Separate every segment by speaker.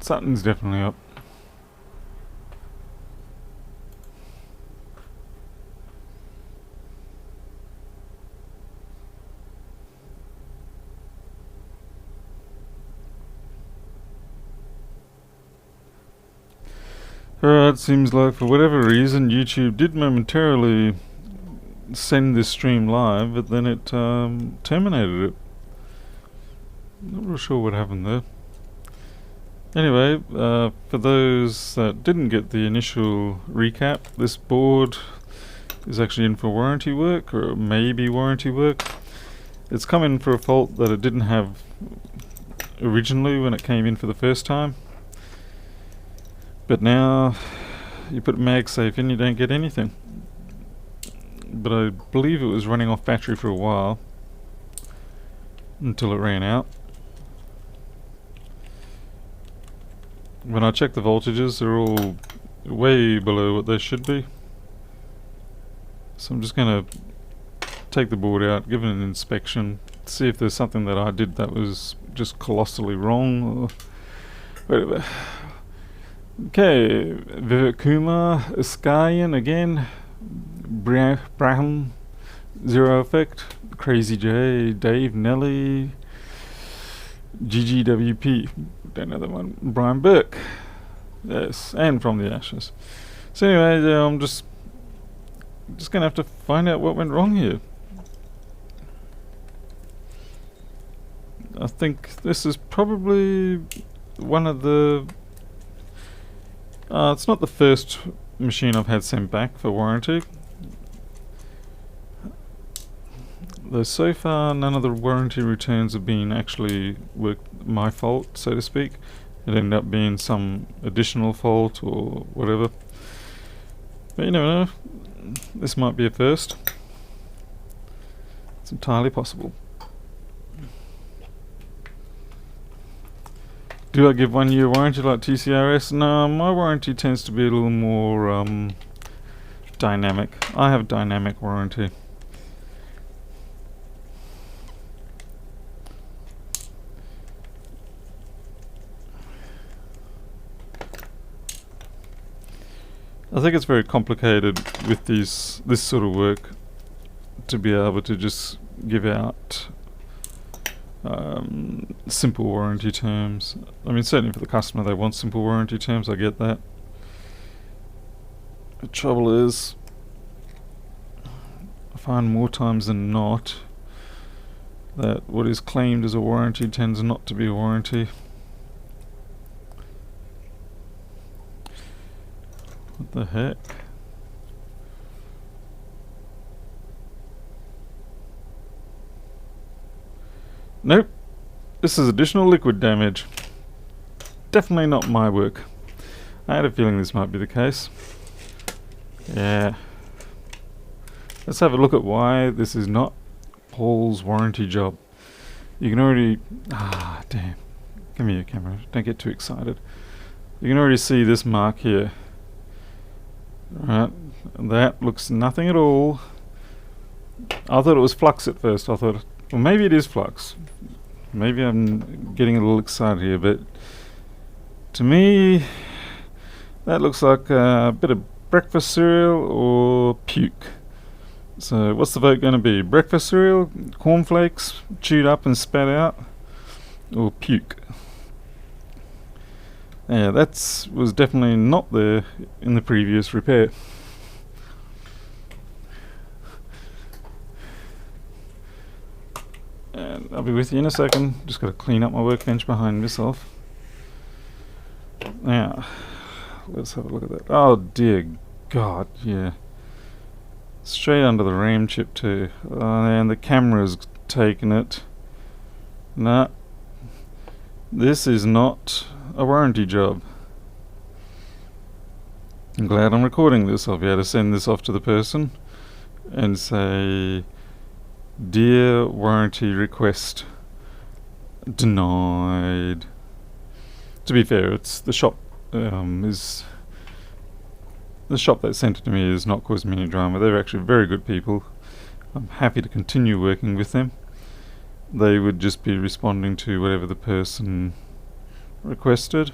Speaker 1: Something's definitely up. It seems like for whatever reason YouTube did momentarily send this stream live, but then it terminated it. Not real sure what happened there. Anyway, for those that didn't get the initial recap, this board is actually in for warranty work, or maybe warranty work. It's come in for a fault that it didn't have originally when it came in for the first time. But now you put MagSafe in, you don't get anything. But I believe it was running off battery for a while until it ran out. When I check the voltages, they're all way below what they should be. So I'm just going to take the board out, give it an inspection, see if there's something that I did that was just colossally wrong or whatever. Okay, Vivek Kumar, Iskarian again, Braham, Zero Effect, Crazy J, Dave, Nelly, GGWP, don't know that one, Brian Burke, yes, and From the Ashes. So anyway, I'm just gonna have to find out what went wrong here. I think this is probably one of the it's not the first machine I've had sent back for warranty. Though so far none of the warranty returns have been actually my fault, so to speak. It ended up being some additional fault or whatever. But you never know. This might be a first. It's entirely possible. Do I give 1 year warranty like TCRS? No, my warranty tends to be a little more dynamic. I have dynamic warranty. I think it's very complicated with this sort of work to be able to just give out simple warranty terms. I mean, certainly for the customer they want simple warranty terms, I get that. The trouble is, I find more times than not that what is claimed as a warranty tends not to be a warranty. What the heck? Nope. This is additional liquid damage. Definitely not my work. I had a feeling this might be the case. Yeah. Let's have a look at why this is not Paul's warranty job. You can already... Ah, damn. Give me your camera. Don't get too excited. You can already see this mark here. Right. That looks nothing at all. I thought it was flux at first. I thought, well, maybe it is flux. Maybe I'm getting a little excited here, but to me, that looks like a bit of breakfast cereal or puke. So what's the vote going to be? Breakfast cereal, cornflakes, chewed up and spat out, or puke? Yeah, that was definitely not there in the previous repair. And I'll be with you in a second. Just got to clean up my workbench behind myself. Now, let's have a look at that. Oh dear God, yeah. Straight under the RAM chip too. And the camera's taken it. Nah. This is not a warranty job. I'm glad I'm recording this. I'll be able to send this off to the person and say, dear warranty request denied. To be fair, it's the shop the shop that sent it to me has not caused me any drama. They're actually very good people. I'm happy to continue working with them. They would just be responding to whatever the person requested.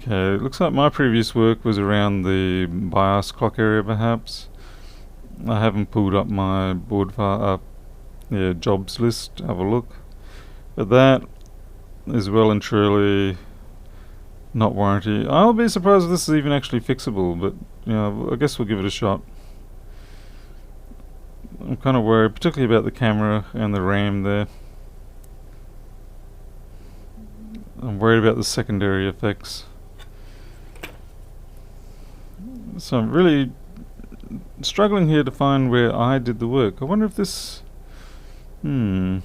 Speaker 1: Okay, it looks like my previous work was around the BIOS clock area perhaps. I haven't pulled up my board file, jobs list to have a look. But that is well and truly not warranty. I'll be surprised if this is even actually fixable, but I guess we'll give it a shot. I'm kind of worried, particularly about the camera and the RAM there. I'm worried about the secondary effects. So I'm really struggling here to find where I did the work. I wonder if this... I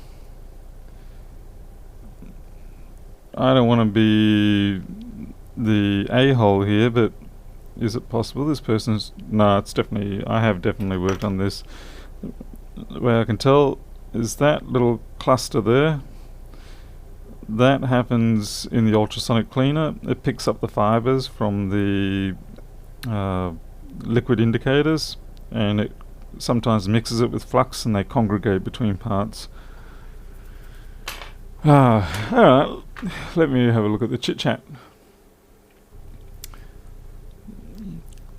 Speaker 1: don't want to be the a-hole here, but is it possible this person's... No, it's definitely... I have definitely worked on this. The way I can tell is that little cluster there. That happens in the ultrasonic cleaner. It picks up the fibers from the liquid indicators, and it sometimes mixes it with flux, and they congregate between parts. Alright, let me have a look at the chit chat.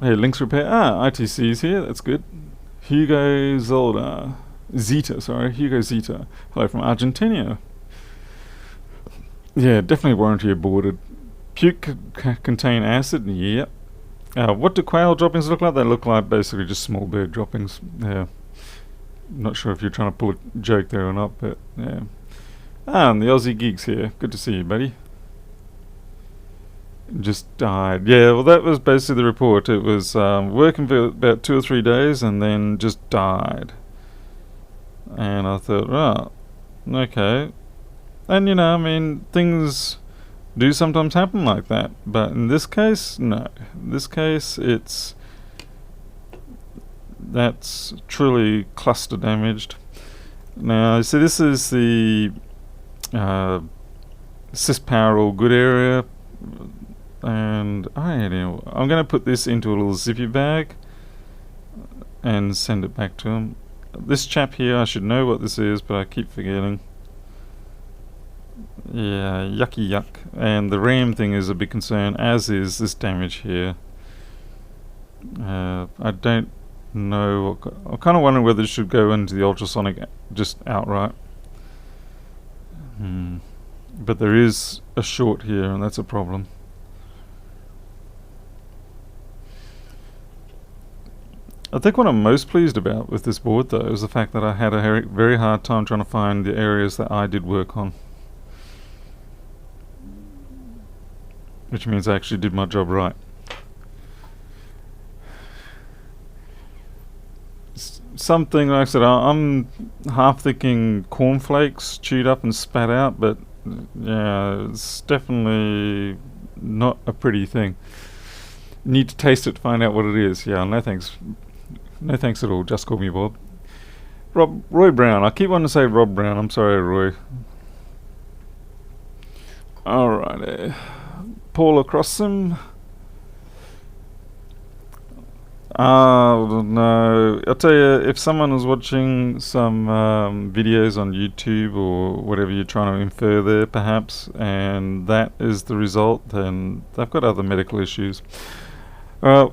Speaker 1: Hey, links repair. ITC's here, that's good. Hugo Zeta. Hello from Argentina. Yeah, definitely warranty aborted. Puke contain acid? Yep. What do quail droppings look like? They look like basically just small bird droppings. Yeah. Not sure if you're trying to pull a joke there or not, but yeah. And the Aussie Geeks here. Good to see you, buddy. Just died. Yeah, well that was basically the report. It was working for about 2 or 3 days and then just died. And I thought, oh, okay. And I mean, things do sometimes happen like that. But in this case, no. In this case, that's truly cluster damaged. Now, so this is the sys power all good area. And I'm going to put this into a little zippy bag and send it back to him. This chap here, I should know what this is, but I keep forgetting. Yeah, yucky yuck. And the RAM thing is a big concern, as is this damage here. I don't know. I'm kind of wondering whether it should go into the ultrasonic just outright. But there is a short here, and that's a problem. I think what I'm most pleased about with this board, though, is the fact that I had a very hard time trying to find the areas that I did work on. Which means I actually did my job right. Something, like I said, I'm half thinking cornflakes chewed up and spat out, but yeah, it's definitely not a pretty thing. Need to taste it to find out what it is. Yeah, no thanks. No thanks at all, just call me Bob. Roy Brown, I keep wanting to say Rob Brown, I'm sorry Roy. Alright, Paula Crossum. No, I'll tell you, if someone was watching some videos on YouTube or whatever you're trying to infer there perhaps, and that is the result, then they've got other medical issues. Well,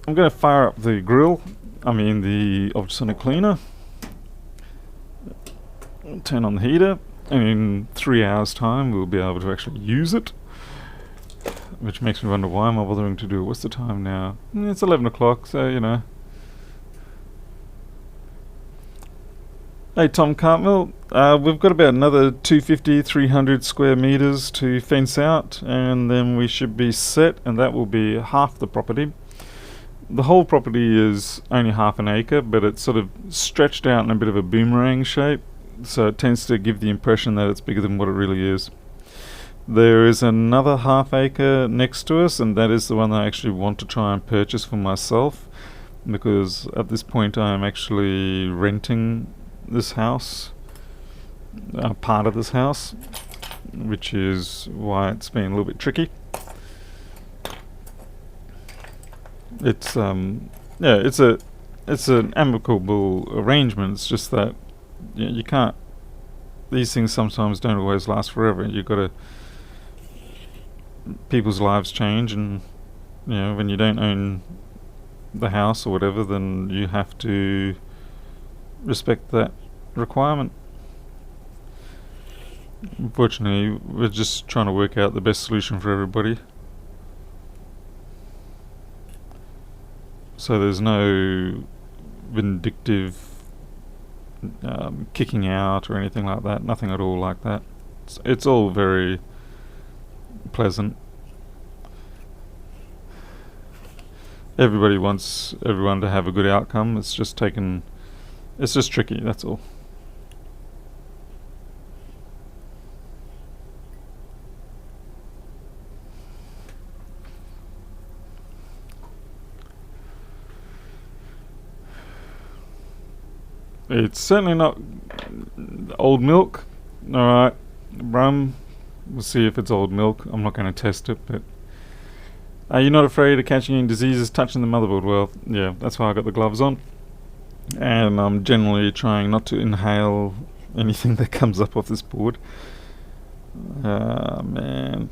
Speaker 1: I'm going to fire up the grill, the ultrasonic cleaner, turn on the heater, and in 3 hours time we'll be able to actually use it. Which makes me wonder, why am I bothering to do it? What's the time now? It's 11 o'clock, so Hey Tom Cartmel, we've got about another 250, 300 square meters to fence out, and then we should be set, and that will be half the property. The whole property is only half an acre, but it's sort of stretched out in a bit of a boomerang shape, so it tends to give the impression that it's bigger than what it really is. There is another half acre next to us, and that is the one I actually want to try and purchase for myself, because at this point I am actually renting this house, part of this house, which is why it's been a little bit tricky. It's it's an amicable arrangement. It's just that you can't. These things sometimes don't always last forever. You've got to people's lives change, and when you don't own the house or whatever, then you have to respect that requirement. Unfortunately, we're just trying to work out the best solution for everybody. So there's no vindictive kicking out or anything like that. Nothing at all like that. It's all very pleasant. Everybody wants everyone to have a good outcome. It's just tricky, that's all. It's certainly not old milk. Alright, Brum, we'll see if it's old milk. I'm not going to test it, but... Are you not afraid of catching any diseases touching the motherboard? Well, yeah, that's why I got the gloves on. And I'm generally trying not to inhale anything that comes up off this board. Man.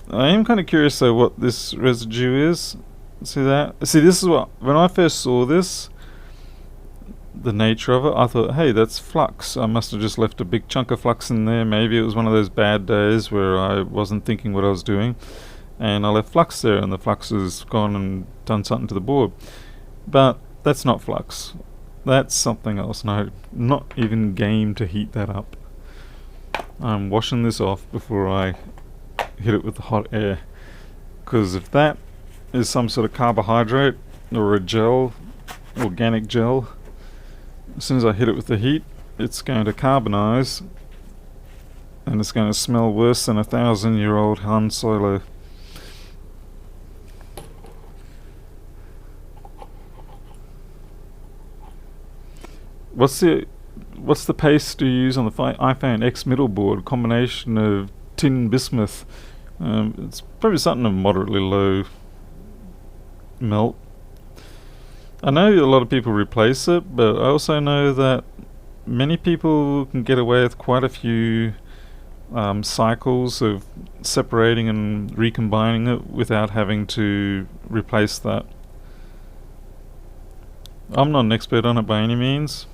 Speaker 1: I am kind of curious though what this residue is. See that? See, this is what... When I first saw this, the nature of it, I thought, hey, that's flux. I must have just left a big chunk of flux in there. Maybe it was one of those bad days where I wasn't thinking what I was doing, and I left flux there, and the flux has gone and done something to the board. But that's not flux. That's something else, and I'm not even game to heat that up. I'm washing this off before I hit it with the hot air, because if that is some sort of carbohydrate or a gel, organic gel, as soon as I hit it with the heat, it's going to carbonize, and it's going to smell worse than 1,000-year-old Han Solo. What's the paste you use on the iPhone X middle board? Combination of tin bismuth. It's probably something of moderately low melt. I know a lot of people replace it, but I also know that many people can get away with quite a few cycles of separating and recombining it without having to replace that. I'm not an expert on it by any means.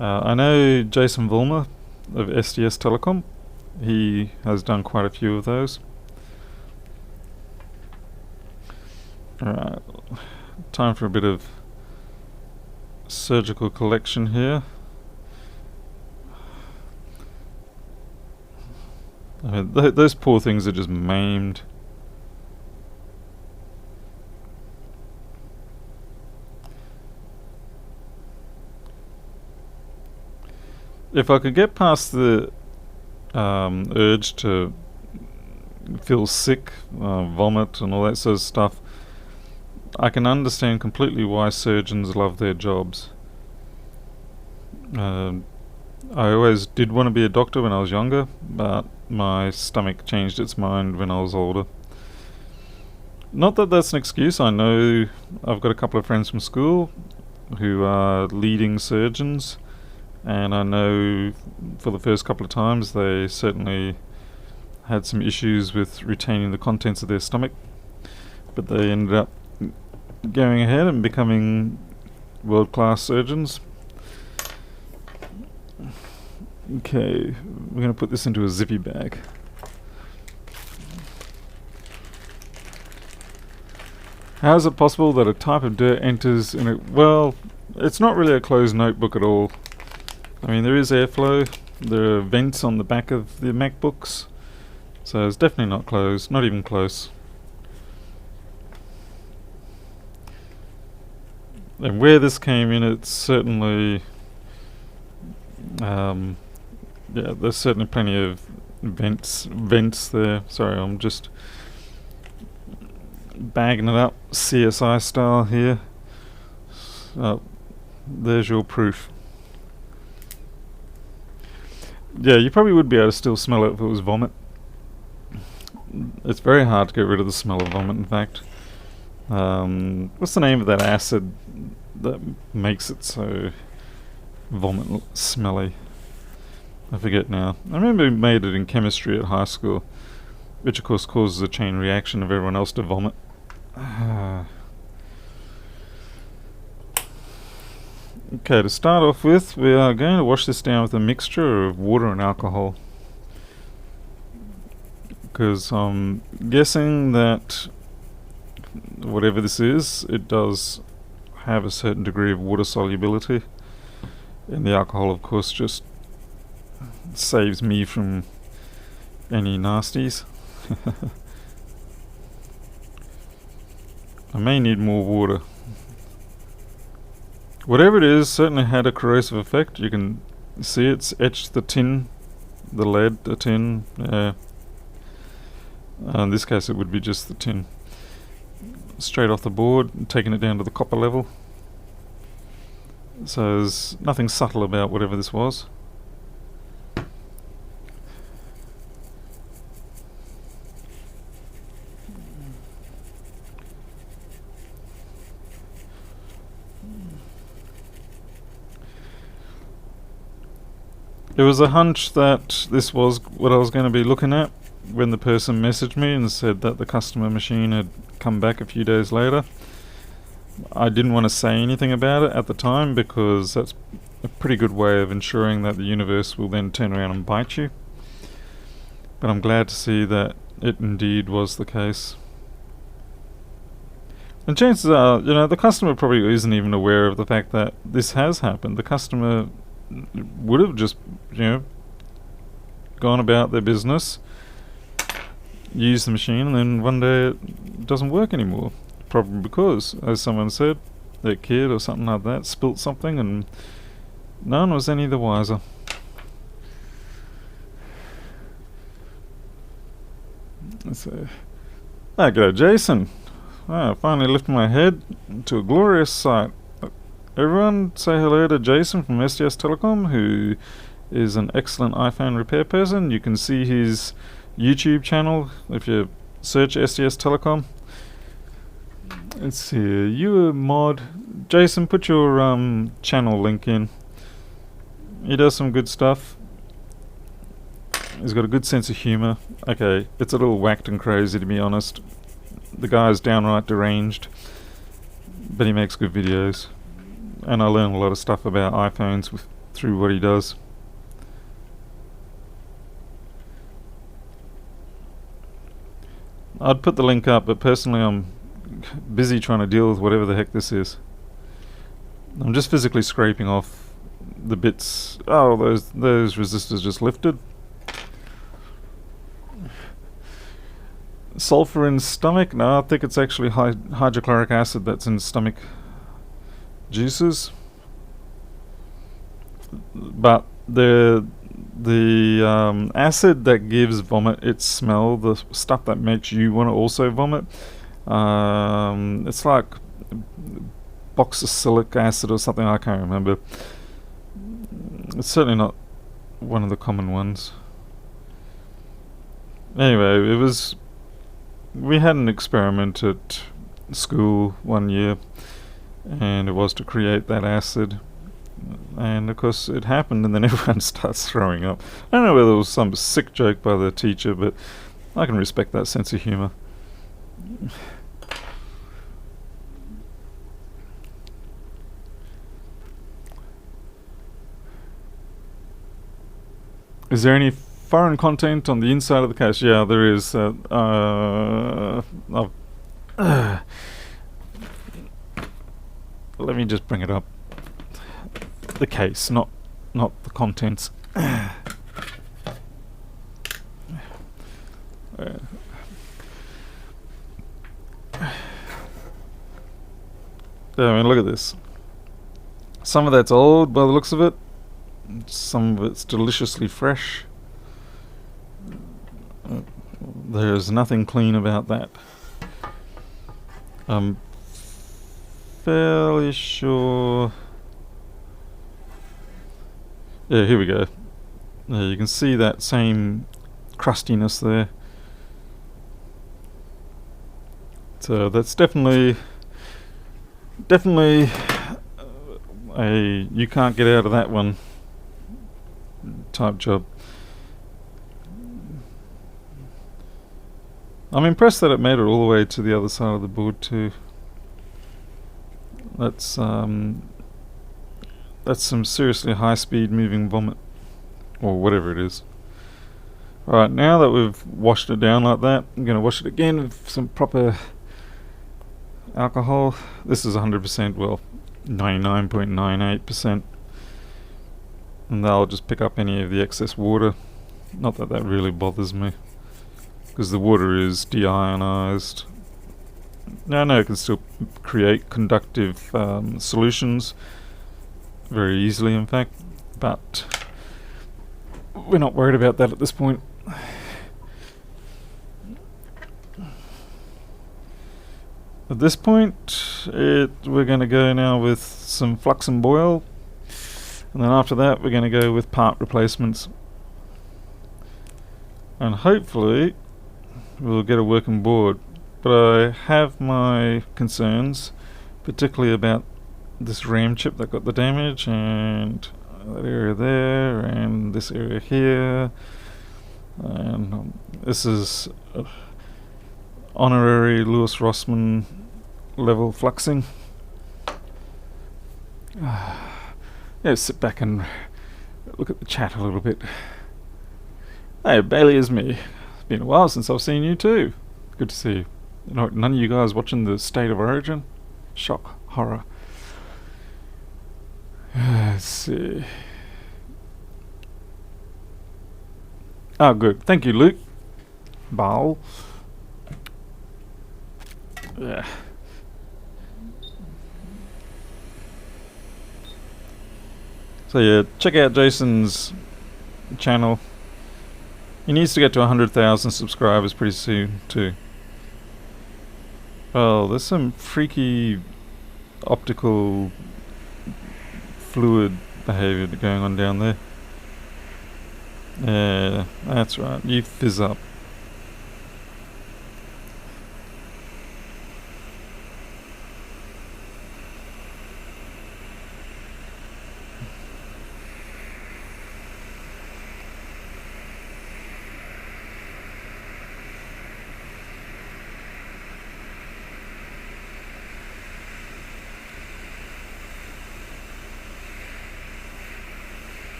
Speaker 1: I know Jason Vollmer of SDS Telecom. He has done quite a few of those. Alright, time for a bit of surgical collection here. I mean, those poor things are just maimed. If I could get past the urge to feel sick, vomit and all that sort of stuff, I can understand completely why surgeons love their jobs. I always did want to be a doctor when I was younger, but my stomach changed its mind when I was older. Not that that's an excuse. I know I've got a couple of friends from school who are leading surgeons, and I know for the first couple of times they certainly had some issues with retaining the contents of their stomach, but they ended up going ahead and becoming world-class surgeons. Okay, we're going to put this into a zippy bag. How is it possible that a type of dirt enters in a... Well, it's not really a closed notebook at all. I mean, there is airflow, there are vents on the back of the MacBooks, so it's definitely not closed, not even close. And where this came in, it's certainly... yeah, there's certainly plenty of vents there. Sorry, I'm just bagging it up CSI style here. There's your proof. Yeah, you probably would be able to still smell it if it was vomit. It's very hard to get rid of the smell of vomit, in fact. What's the name of that acid that makes it so vomit smelly? I forget now. I remember we made it in chemistry at high school. which of course causes a chain reaction of everyone else to vomit. Okay, to start off with, we are going to wash this down with a mixture of water and alcohol, because I'm guessing that whatever this is, it does have a certain degree of water solubility, and the alcohol of course just saves me from any nasties. I may need more water. Whatever it is certainly had a corrosive effect. You can see it's etched the tin, the lead, the tin. In this case it would be just the tin. Straight off the board and taking it down to the copper level. So there's nothing subtle about whatever this was. It was a hunch that this was what I was going to be looking at when the person messaged me and said that the customer machine had come back a few days later. I didn't want to say anything about it at the time because that's a pretty good way of ensuring that the universe will then turn around and bite you. But I'm glad to see that it indeed was the case. And chances are, the customer probably isn't even aware of the fact that this has happened. The customer would have just, gone about their business, used the machine, and then one day it doesn't work anymore. Probably because, as someone said, their kid or something like that spilt something and no one was any the wiser. So, g'day Jason. I finally lifted my head to a glorious sight. Everyone say hello to Jason from STS Telecom, who is an excellent iPhone repair person. You can see his YouTube channel if you search STS Telecom. Let's see, you a mod. Jason, put your channel link in. He does some good stuff. He's got a good sense of humour. Okay, it's a little whacked and crazy to be honest. The guy's downright deranged, but he makes good videos. And I learn a lot of stuff about iPhones through what he does. I'd put the link up, but personally I'm busy trying to deal with whatever the heck this is. I'm just physically scraping off the bits. Oh, those resistors just lifted. Sulfur in stomach? No, I think it's actually hydrochloric acid that's in stomach juices. But the acid that gives vomit its smell, the stuff that makes you want to also vomit, it's like boxylic acid or something, I can't remember. It's certainly not one of the common ones. Anyway, we had an experiment at school one year, and it was to create that acid, and of course it happened, and then everyone starts throwing up. I don't know whether it was some sick joke by the teacher, but I can respect that sense of humour. Is there any foreign content on the inside of the case? Yeah, there is. Let me just bring it up. The case, not the contents. I mean, look at this. Some of that's old by the looks of it. Some of it's deliciously fresh. There's nothing clean about that. I'm fairly sure. Yeah, here we go. You can see that same crustiness there. So that's definitely a you can't get out of that one type job. I'm impressed that it made it all the way to the other side of the board too. That's some seriously high-speed moving vomit, or whatever it is. Alright, now that we've washed it down like that, I'm going to wash it again with some proper alcohol. This is 100%, well, 99.98%. And that'll just pick up any of the excess water. Not that that really bothers me, because the water is deionized. Now I know it can still create conductive solutions very easily, in fact, but we're not worried about that at this point. At this point, we're going to go now with some flux and boil, and then after that we're going to go with part replacements, and hopefully we'll get a working board. But I have my concerns, particularly about this RAM chip that got the damage, and that area there, and this area here, and this is honorary Lewis Rossmann level fluxing. Yeah, sit back and look at the chat a little bit. Hey, Bailey is me. It's been a while since I've seen you too. Good to see you. None of you guys watching the State of Origin? Shock, horror. Let's see. Oh, good. Thank you, Luke. Baal. Yeah. So yeah, check out Jason's channel. He needs to get to 100,000 subscribers pretty soon too. Well, there's some freaky optical fluid behavior going on down there. Yeah, that's right. You fizz up.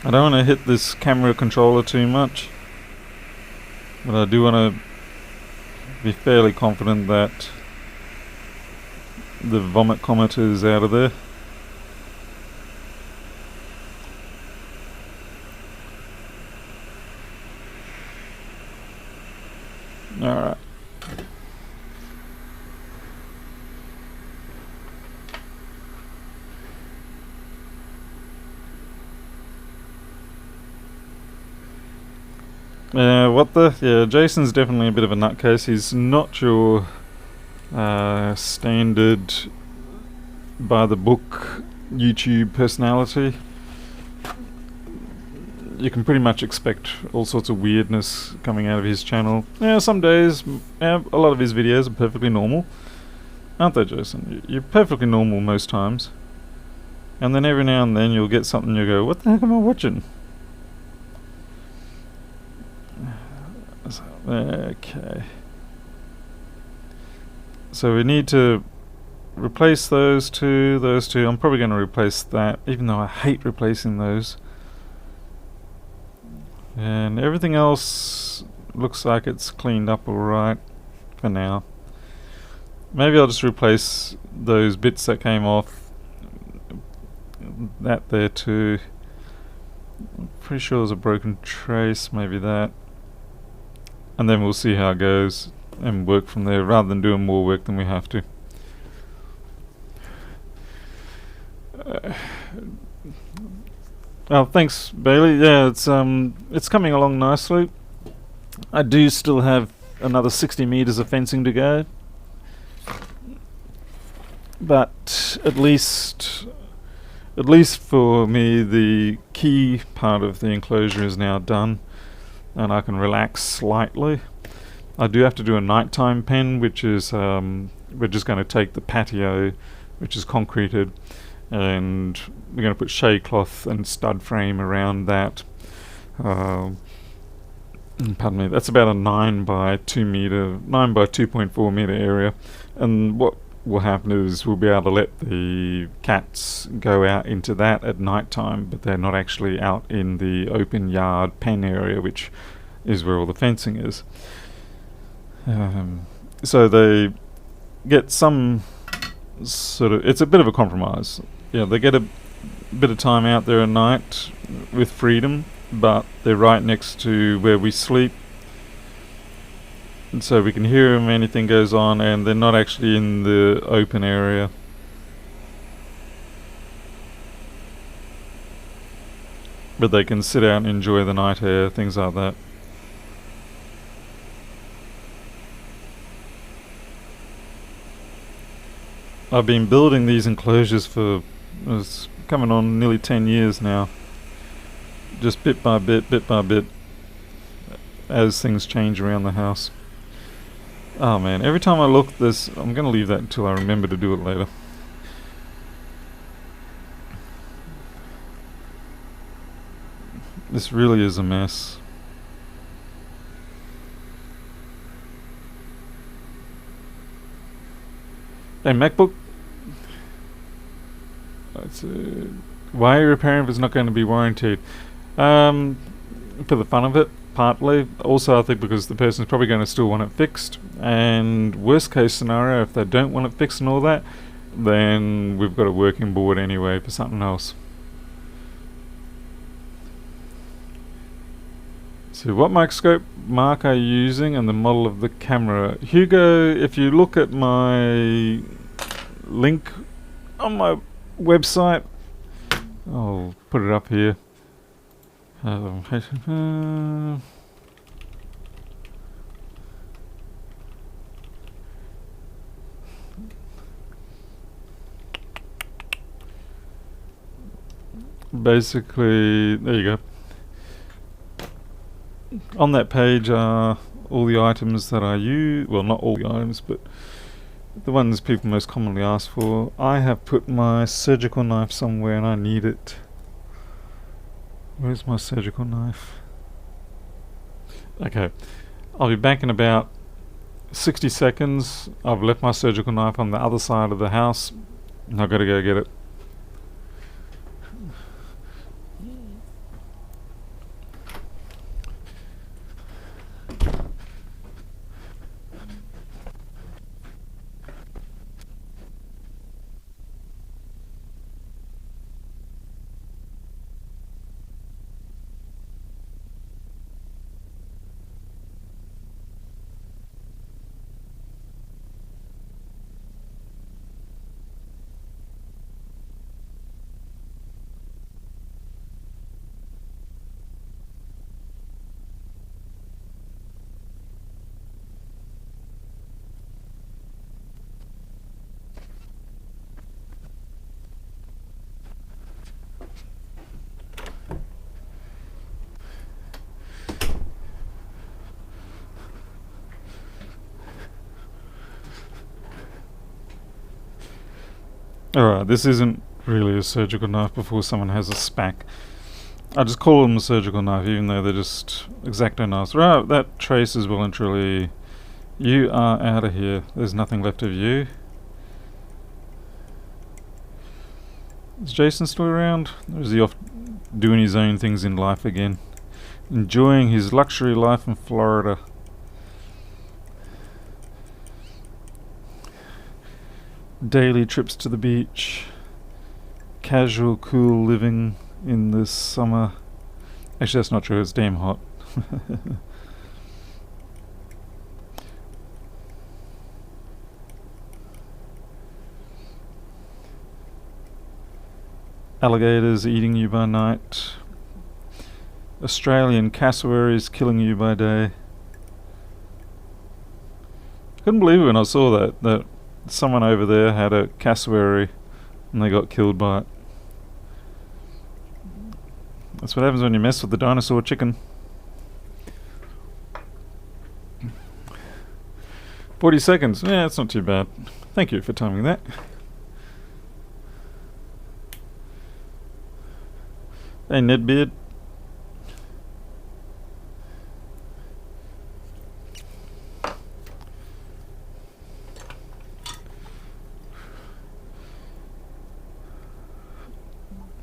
Speaker 1: I don't want to hit this camera controller too much, but I do want to be fairly confident that the vomit comet is out of there. Alright. Yeah, Jason's definitely a bit of a nutcase. He's not your standard by the book YouTube personality. You can pretty much expect all sorts of weirdness coming out of his channel. Yeah, some days, a lot of his videos are perfectly normal. Aren't they, Jason? You're perfectly normal most times. And then every now and then you'll get something you go, what the heck am I watching? Okay. So we need to replace those two. I'm probably going to replace that, even though I hate replacing those. And everything else looks like it's cleaned up alright for now. Maybe I'll just replace those bits that came off. That there too. I'm pretty sure there's a broken trace, maybe that. And then we'll see how it goes and work from there, rather than doing more work than we have to. Oh, thanks, Bailey. Yeah, it's coming along nicely. I do still have another 60 meters of fencing to go, but at least for me, the key part of the enclosure is now done, and I can relax slightly. I do have to do a nighttime pen, which is we're just going to take the patio, which is concreted, and we're going to put shade cloth and stud frame around that. Pardon me, that's about a 9 by 2.4 meter area. And what will happen is we'll be able to let the cats go out into that at night time, but they're not actually out in the open yard pen area, which is where all the fencing is. So they get some sort of, it's a bit of a compromise. Yeah, they get a bit of time out there at night with freedom, but they're right next to where we sleep, and so we can hear them anything goes on, and they're not actually in the open area. But they can sit out and enjoy the night air, things like that. I've been building these enclosures for, it's coming on nearly 10 years now. Just bit by bit, as things change around the house. Oh man, every time I look this, I'm going to leave that until I remember to do it later. This really is a mess. Hey, MacBook. Why are you repairing if it's not going to be warranted? For the fun of it, partly. Also, I think because the person's probably going to still want it fixed. And worst case scenario, if they don't want it fixed and all that, then we've got a working board anyway for something else. So what microscope mark are you using and the model of the camera? Hugo, if you look at my link on my website, I'll put it up here. Basically, there you go. On that page are all the items that I use. Well, not all the items, but the ones people most commonly ask for. I have put my surgical knife somewhere and I need it. Where's my surgical knife? Okay, I'll be back in about 60 seconds. I've left my surgical knife on the other side of the house and I've got to go get it. Alright, this isn't really a surgical knife before someone has a SPAC. I just call them a surgical knife even though they're just X-Acto knives. Right, that trace is well and truly... You are out of here. There's nothing left of you. Is Jason still around? Or is he off doing his own things in life again? Enjoying his luxury life in Florida. Daily trips to the beach, casual, cool living in this summer. Actually, that's not true, it's damn hot. Alligators eating you by night. Australian cassowaries killing you by day. Couldn't believe it when I saw that someone over there had a cassowary and they got killed by it. That's what happens when you mess with the dinosaur chicken. 40 seconds. Yeah, that's not too bad. Thank you for timing that. Hey, Nedbeard.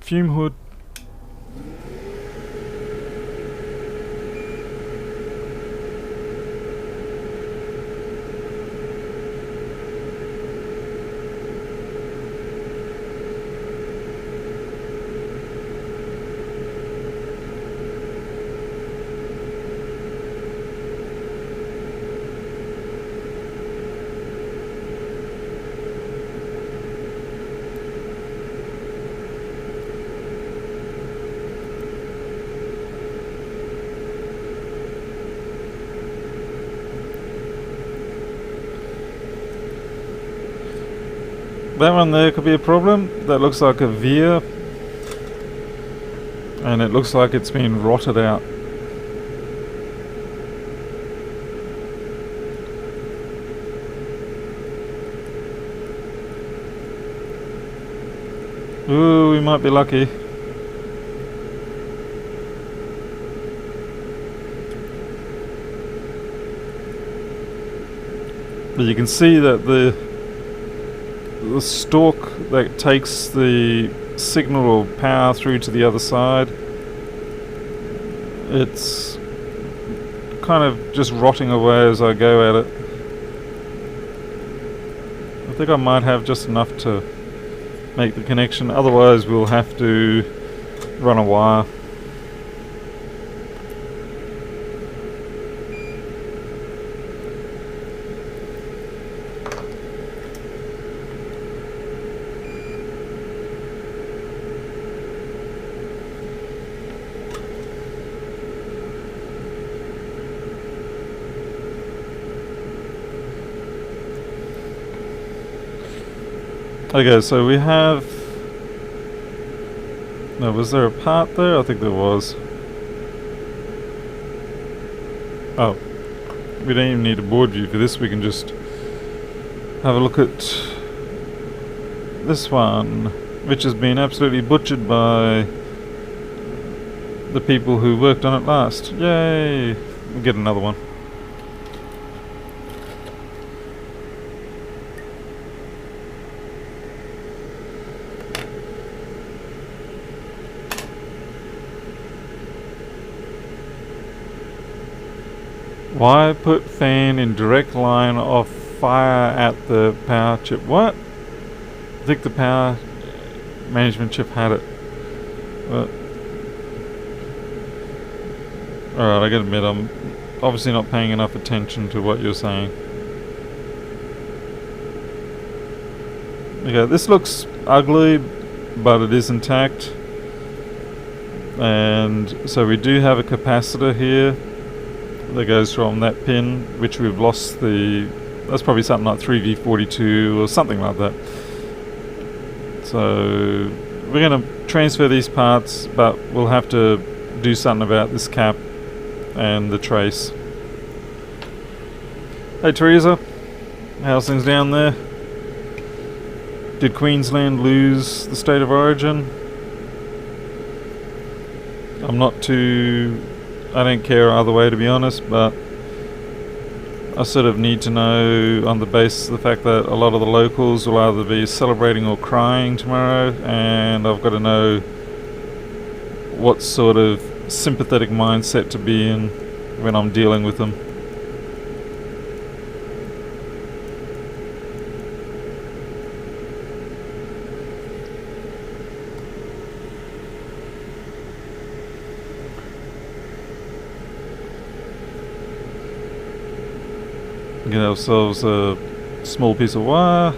Speaker 1: fume hood. That one there could be a problem. That looks like a veer, and it looks like it's been rotted out. Ooh, we might be lucky. But you can see that the stalk that takes the signal or power through to the other side, it's kind of just rotting away as I go at it. I think I might have just enough to make the connection, otherwise we'll have to run a wire. Okay, so we have... No, was there a part there? I think there was. Oh. We don't even need a board view for this, we can just have a look at this one, which has been absolutely butchered by the people who worked on it last. Yay! We'll get another one. Why put fan in direct line of fire at the power chip? What? I think the power management chip had it. Alright, I gotta admit, I'm obviously not paying enough attention to what you're saying. Okay, this looks ugly, but it is intact. And so we do have a capacitor here that goes from that pin, which we've lost the... That's probably something like 3V42 or something like that. So we're going to transfer these parts, but we'll have to do something about this cap and the trace. Hey Teresa, how's things down there? Did Queensland lose the state of origin? I'm not too... I don't care either way, to be honest, but I sort of need to know on the basis of the fact that a lot of the locals will either be celebrating or crying tomorrow, and I've got to know what sort of sympathetic mindset to be in when I'm dealing with them. Get ourselves a small piece of wire.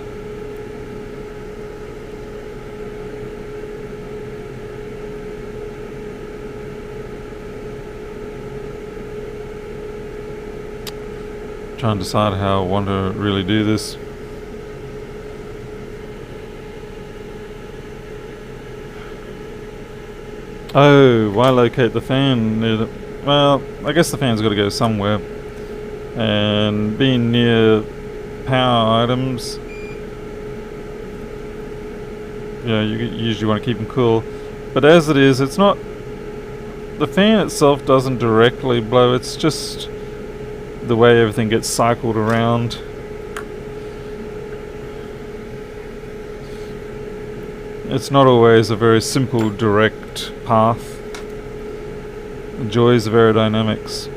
Speaker 1: Try and decide how I want to really do this. Oh, why locate the fan? Well, I guess the fan's got to go somewhere. And being near power items, you know, you usually want to keep them cool. But as it is, it's not... The fan itself doesn't directly blow, it's just the way everything gets cycled around. it's not always a very simple, direct path. The joys of aerodynamics.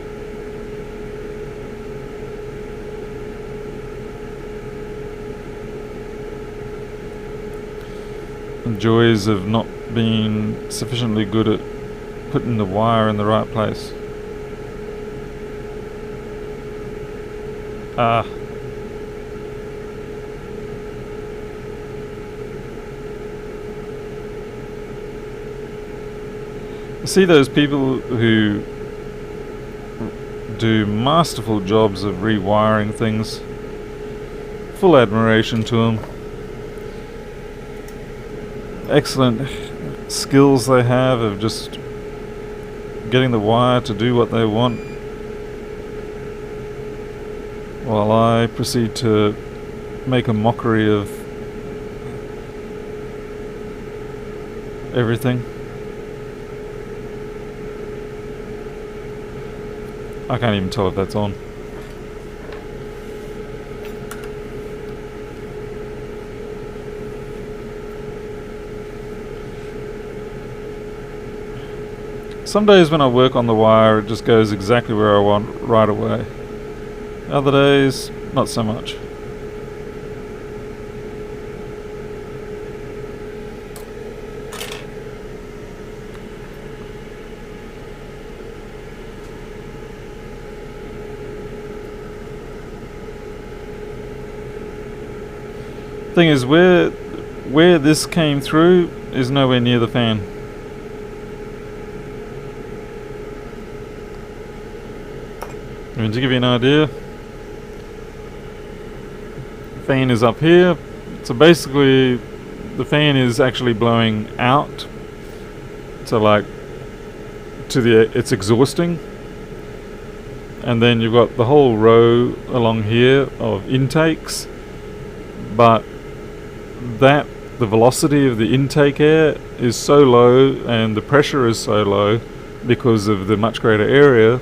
Speaker 1: The joys of not being sufficiently good at putting the wire in the right place. Ah. See those people who do masterful jobs of rewiring things. Full admiration to them. Excellent skills they have of just getting the wire to do what they want, while I proceed to make a mockery of everything. I can't even tell if that's on. Some days when I work on the wire, it just goes exactly where I want right away. Other days, not so much. Thing is, where this came through is nowhere near the fan. I mean, to give you an idea, the fan is up here. So basically, the fan is actually blowing out. So like, it's exhausting. And then you've got the whole row along here of intakes. But the velocity of the intake air is so low and the pressure is so low because of the much greater area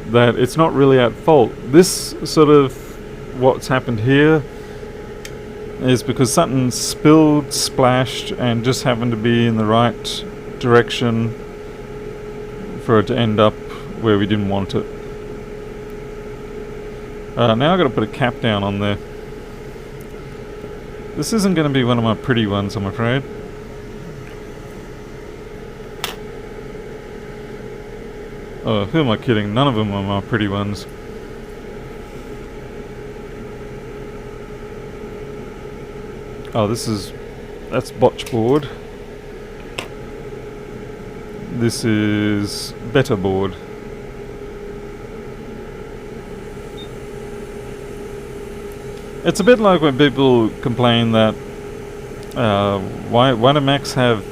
Speaker 1: that it's not really at fault. This sort of what's happened here is because something spilled, splashed, and just happened to be in the right direction for it to end up where we didn't want it. Now I've got to put a cap down on there. This isn't going to be one of my pretty ones, I'm afraid. Oh, who am I kidding? None of them are my pretty ones. Oh, that's botch board. This is better board. It's a bit like when people complain that why do Macs have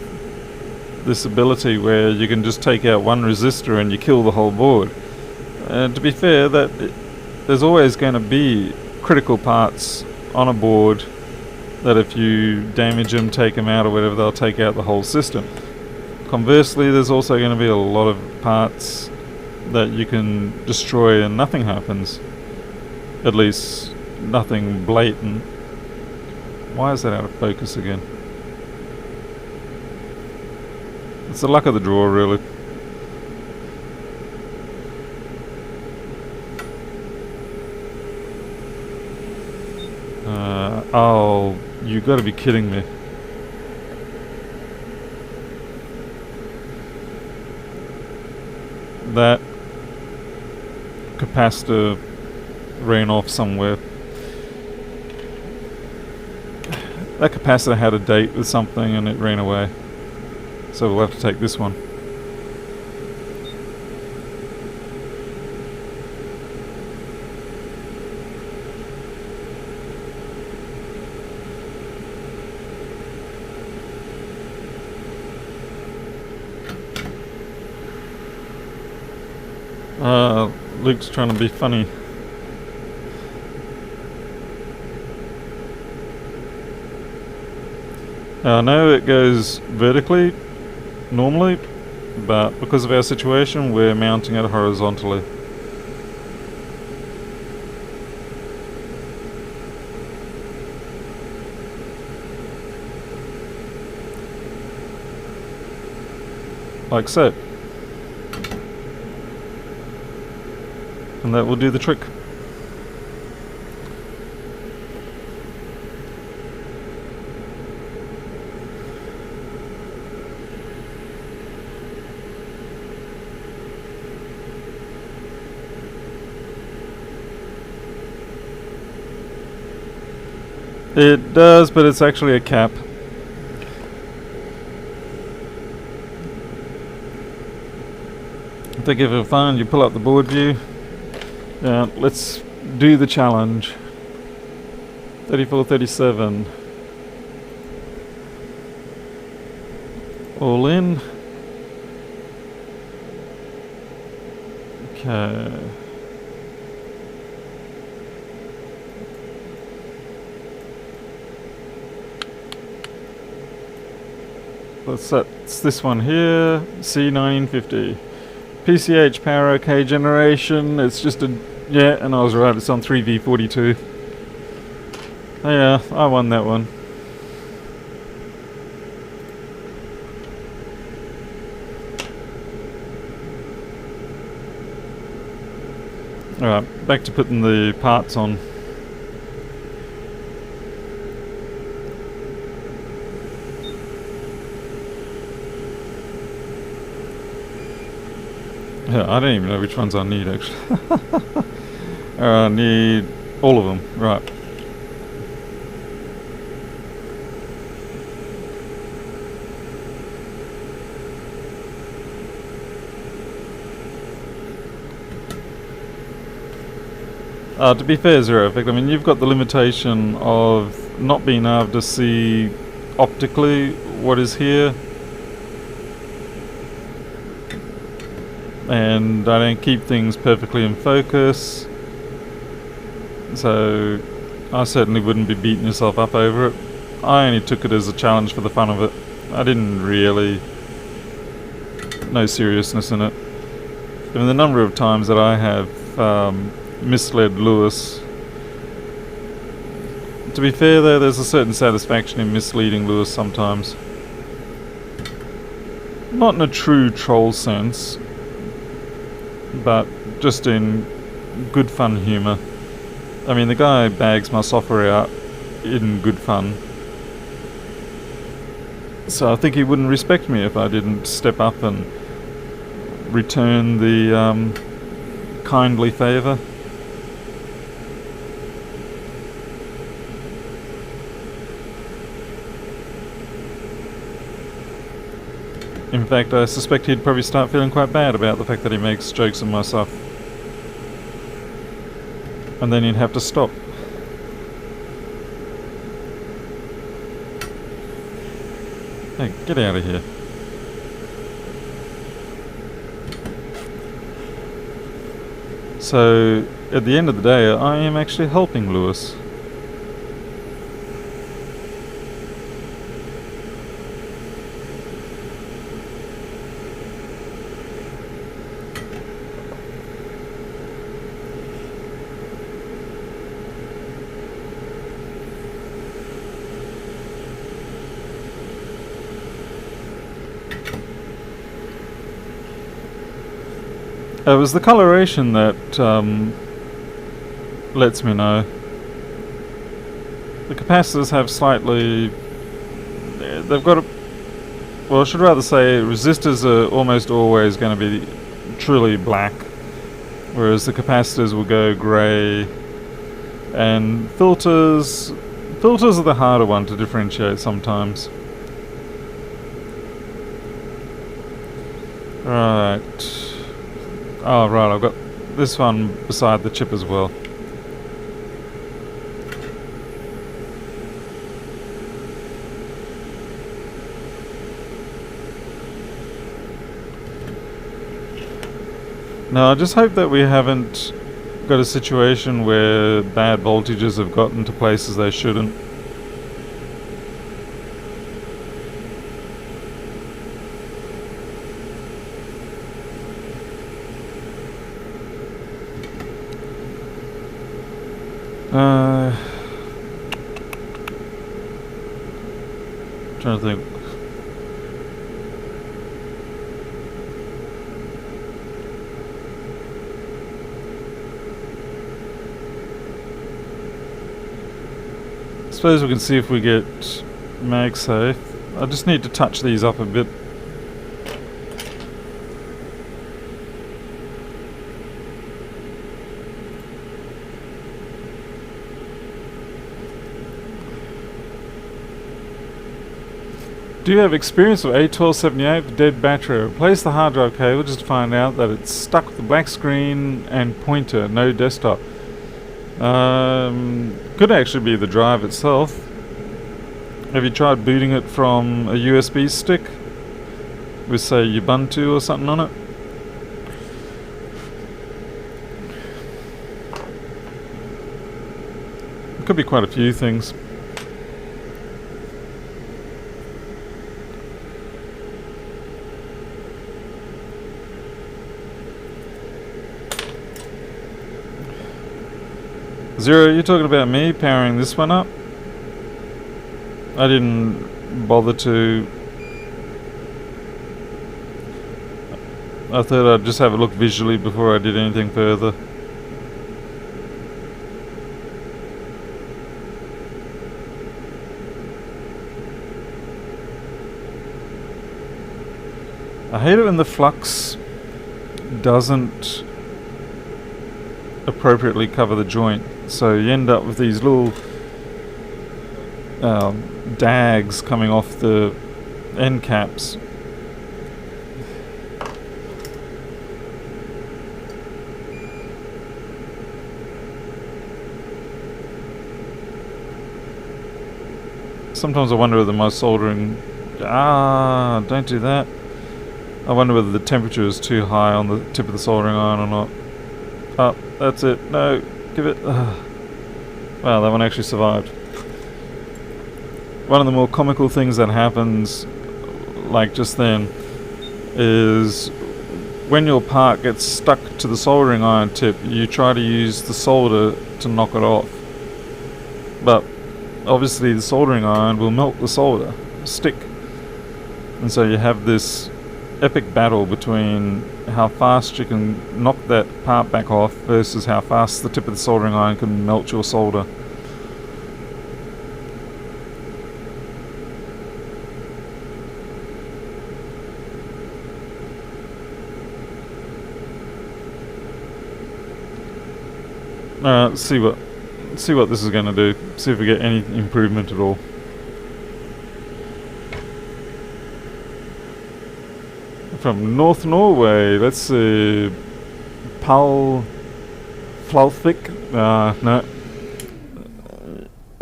Speaker 1: this ability where you can just take out one resistor and you kill the whole board. To be fair, there's always going to be critical parts on a board that if you damage them, take them out or whatever, they'll take out the whole system. Conversely, there's also going to be a lot of parts that you can destroy and nothing happens. At least nothing blatant. Why is that out of focus again? It's the luck of the draw, really. Oh, you gotta be kidding me. That capacitor ran off somewhere. That capacitor had a date with something and it ran away. So we'll have to take this one. Luke's trying to be funny. I know it goes vertically normally, but because of our situation we're mounting it horizontally. like so. And that will do the trick. It does, but it's actually a cap. I think if you're fine, you pull up the board view. Let's do the challenge. 34, 37. All in. Okay. That's this one here, C1950. PCH power OK generation, it's just a... yeah, and I was right, it's on 3V42. Oh yeah, I won that one. Alright, back to putting the parts on. Yeah, I don't even know which ones I need actually. I need all of them, right. To be fair, Zero Effect, I mean, you've got the limitation of not being able to see optically what is here. And I don't keep things perfectly in focus. So I certainly wouldn't be beating yourself up over it. I only took it as a challenge for the fun of it. I didn't really... no seriousness in it. I mean, the number of times that I have misled Lewis. To be fair though, there's a certain satisfaction in misleading Lewis sometimes. Not in a true troll sense, but just in good fun humour. I mean, the guy bags my software out in good fun. So I think he wouldn't respect me if I didn't step up and return the kindly favour. In fact, I suspect he'd probably start feeling quite bad about the fact that he makes jokes on my stuff. And then he'd have to stop. Hey, get out of here. So, at the end of the day, I am actually helping Lewis. It was the coloration that lets me know. The capacitors have slightly... they've got a... well, I should rather say resistors are almost always going to be truly black, whereas the capacitors will go grey. And filters are the harder one to differentiate sometimes. Right. Oh right, I've got this one beside the chip as well. Now I just hope that we haven't got a situation where bad voltages have gotten to places they shouldn't. Trying to think. suppose we can see if we get MagSafe. I just need to touch these up a bit. Do you have experience with A1278, the dead battery? Replace the hard drive cable just to find out that it's stuck with the black screen and pointer, no desktop. Could actually be the drive itself. Have you tried booting it from a USB stick with, say, Ubuntu or something on it? It could be quite a few things. Zero, you're talking about me powering this one up? I didn't bother to. I thought I'd just have a look visually before I did anything further. I hate it when the flux doesn't appropriately cover the joint, so you end up with these little dags coming off the end caps. Sometimes I wonder whether my soldering... don't do that. I wonder whether the temperature is too high on the tip of the soldering iron or not. Oh, that's it. No, give it... Wow, that one actually survived. One of the more comical things that happens, like just then, is when your part gets stuck to the soldering iron tip, you try to use the solder to knock it off. But obviously the soldering iron will melt the solder, stick. And so you have this epic battle between how fast you can knock that part back off versus how fast the tip of the soldering iron can melt your solder. Alright, see what this is going to do. See if we get any improvement at all. From North Norway, let's see. Paul Flaufik. No.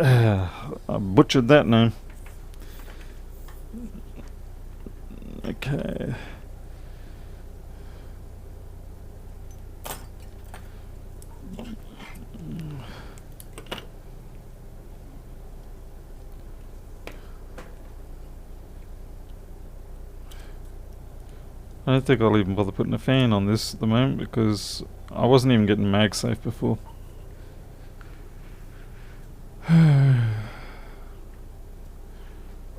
Speaker 1: I butchered that name. Okay. I don't think I'll even bother putting a fan on this at the moment because I wasn't even getting MagSafe before.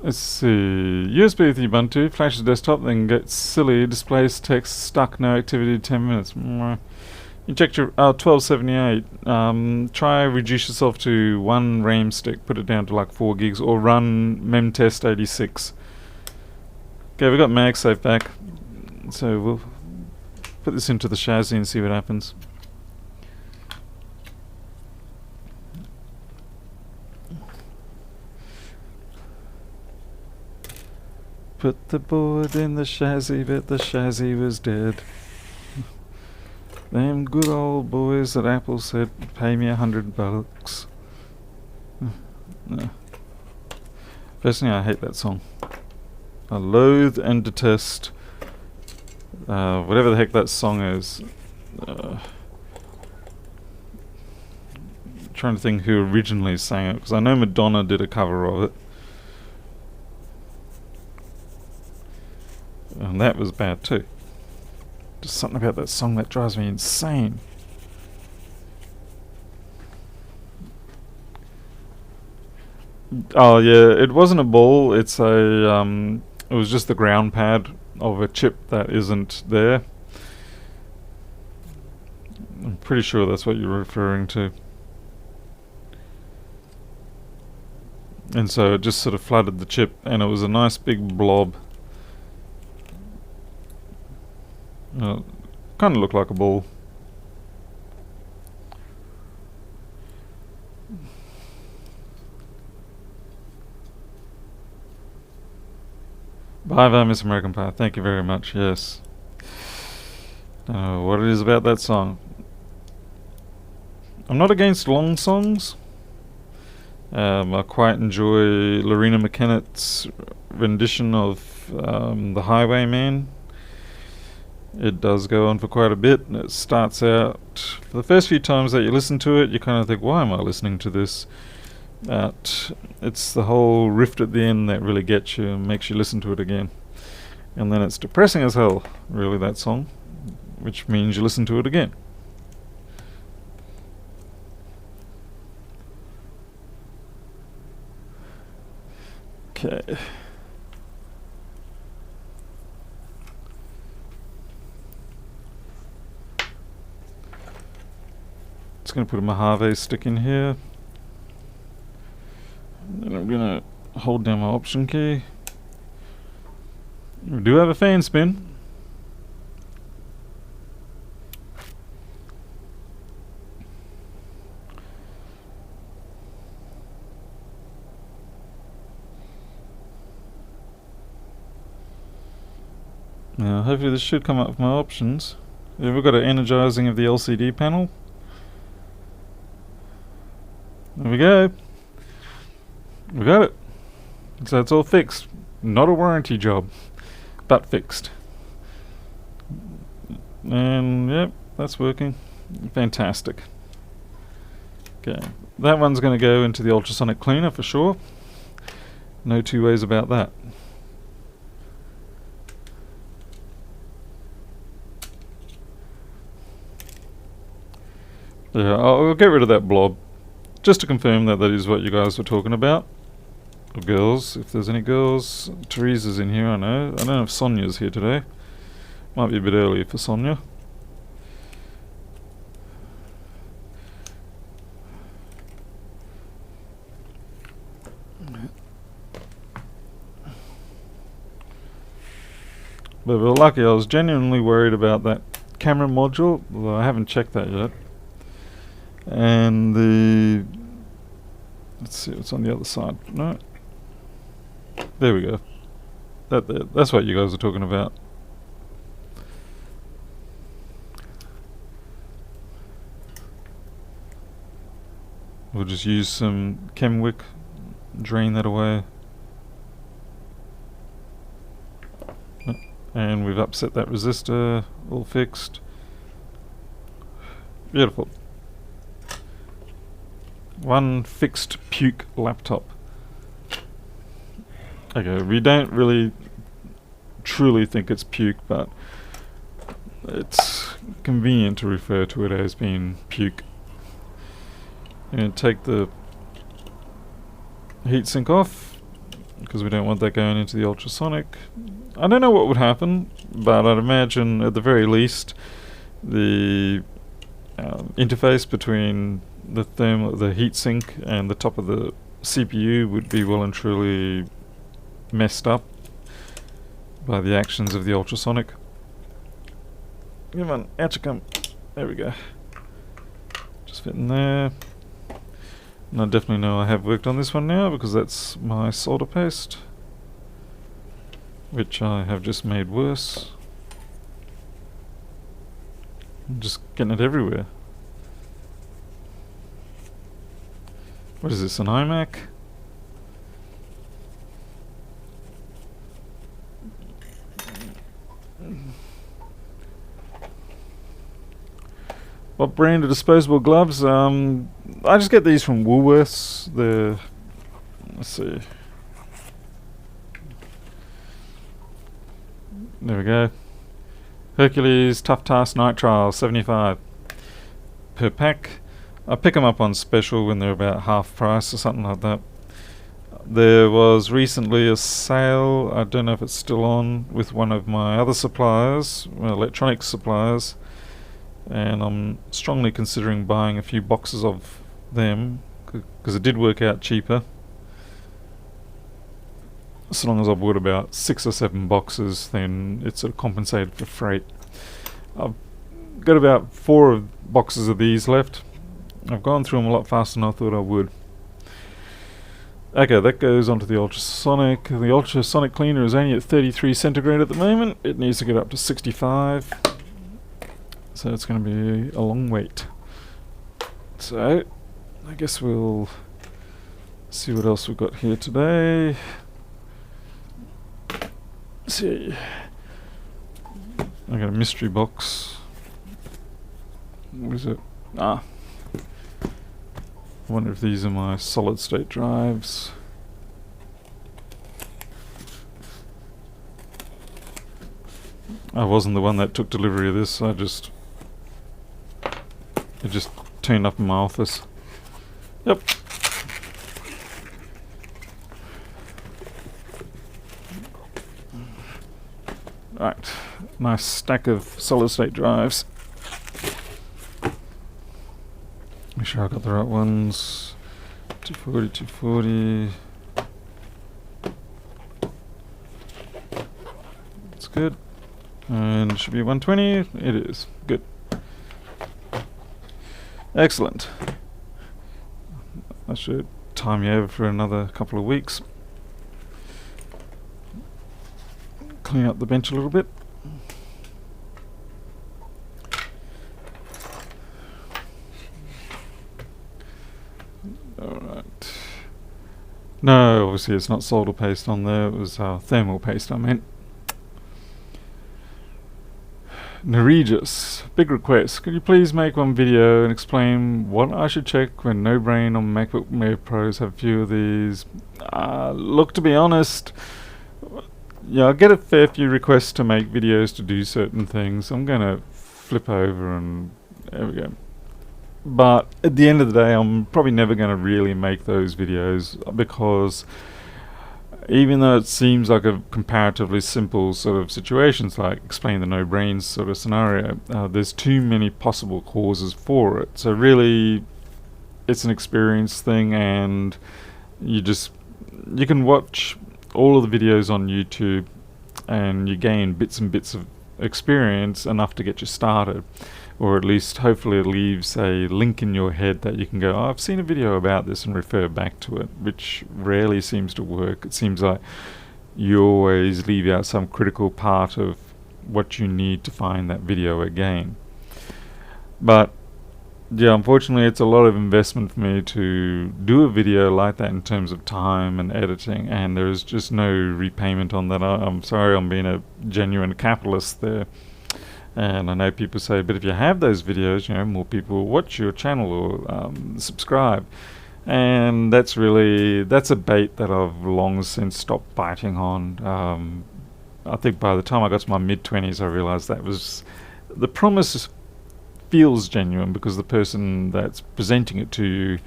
Speaker 1: Let's see. USB with Ubuntu, flashes desktop, then gets silly, displays text, stuck, no activity, 10 minutes. Inject your 1278. Try reduce yourself to 1 RAM stick, put it down to like 4 gigs, or run memtest 86. Okay, we got MagSafe back. So we'll put this into the chassis and see what happens. Put the board in the chassis, but the chassis was dead. Them good old boys at Apple said, pay me $100. No. Personally, I hate that song. I loathe and detest whatever the heck that song is. Trying to think who originally sang it, because I know Madonna did a cover of it. And that was bad too. Just something about that song that drives me insane. Oh yeah, it wasn't a ball, it's a it was just the ground pad of a chip that isn't there. I'm pretty sure that's what you're referring to. and so it just sort of flooded the chip, and it was a nice big blob. Kind of looked like a ball. Bye bye, Miss American Pie. Thank you very much. Yes. What it is about that song. I'm not against long songs. I quite enjoy Lorena McKennett's rendition of The Highwayman. It does go on for quite a bit, and it starts out, for the first few times that you listen to it, you kind of think, why am I listening to this? But it's the whole riff at the end that really gets you and makes you listen to it again. And then it's depressing as hell, really, that song, which means you listen to it again. Okay. Just going to put a Mojave stick in here. And then I'm going to hold down my option key. We do have a fan spin. Now hopefully this should come up with my options. Yeah, we've got an energizing of the LCD panel. There we go. We got it. So it's all fixed. Not a warranty job, but fixed. And yep, that's working. Fantastic. Okay, that one's going to go into the ultrasonic cleaner for sure. No two ways about that. Yeah, I'll get rid of that blob, just to confirm that that is what you guys were talking about. Or girls, if there's any girls. Teresa's in here, I know. I don't know if Sonia's here today. Might be a bit early for Sonia. But we're lucky. I was genuinely worried about that camera module, although I haven't checked that yet. And the... let's see what's on the other side. No. There we go. That's what you guys are talking about. We'll just use some Chemwick, drain that away. And we've upset that resistor, all fixed. Beautiful. One fixed puke laptop. Okay, we don't really truly think it's puke, but it's convenient to refer to it as being puke. And take the heatsink off, because we don't want that going into the ultrasonic. I don't know what would happen, but I'd imagine at the very least the interface between the heatsink and the top of the CPU would be well and truly messed up by the actions of the ultrasonic. Come on, out you come. There we go. Just fit in there. And I definitely know I have worked on this one now because that's my solder paste, which I have just made worse. I'm just getting it everywhere. What is this, an iMac? What brand of disposable gloves? I just get these from Woolworths. Let's see. There we go. Hercules Tough Task Nitrile 75 per pack. I pick them up on special when they're about half price or something like that. There was recently a sale, I don't know if it's still on, with one of my other suppliers, electronics suppliers, and I'm strongly considering buying a few boxes of them because it did work out cheaper. as long as I bought about 6 or 7 boxes, then it sort of compensated for freight. I've got about 4 boxes of these left. I've gone through them a lot faster than I thought I would. Okay, that goes onto the ultrasonic. The ultrasonic cleaner is only at 33 centigrade at the moment. It needs to get up to 65. So it's going to be a long wait. So, I guess we'll see what else we've got here today. Let's see. I got a mystery box. What is it? I wonder if these are my solid state drives. I wasn't the one that took delivery of this. It just turned up in my office. Yep. Right, nice stack of solid state drives. Make sure I got the right ones. 240, 240. That's good. And it should be 120. It is. Good. Excellent. That should time you over for another couple of weeks. Clean up the bench a little bit. Alright. No, obviously it's not solder paste on there, it was thermal paste I meant. Neregis, big request. Could you please make one video and explain what I should check when No Brain on MacBook Air Pros have a few of these? Look, to be honest, yeah, I get a fair few requests to make videos to do certain things. I'm going to flip over and there we go. But at the end of the day, I'm probably never going to really make those videos because even though it seems like a comparatively simple sort of situations, like explain the no-brains sort of scenario, there's too many possible causes for it. So really, it's an experience thing, and you can watch all of the videos on YouTube, and you gain bits and bits of experience enough to get you started. Or at least hopefully it leaves a link in your head that you can go, oh, I've seen a video about this, and refer back to it, which rarely seems to work. It seems like you always leave out some critical part of what you need to find that video again. But yeah, unfortunately it's a lot of investment for me to do a video like that in terms of time and editing, and there is just no repayment on that. I'm sorry, I'm being a genuine capitalist there. And I know people say, but if you have those videos, you know, more people will watch your channel or subscribe. And that's a bait that I've long since stopped biting on. I think by the time I got to my mid-20s, I realized that was the promise feels genuine because the person that's presenting it to you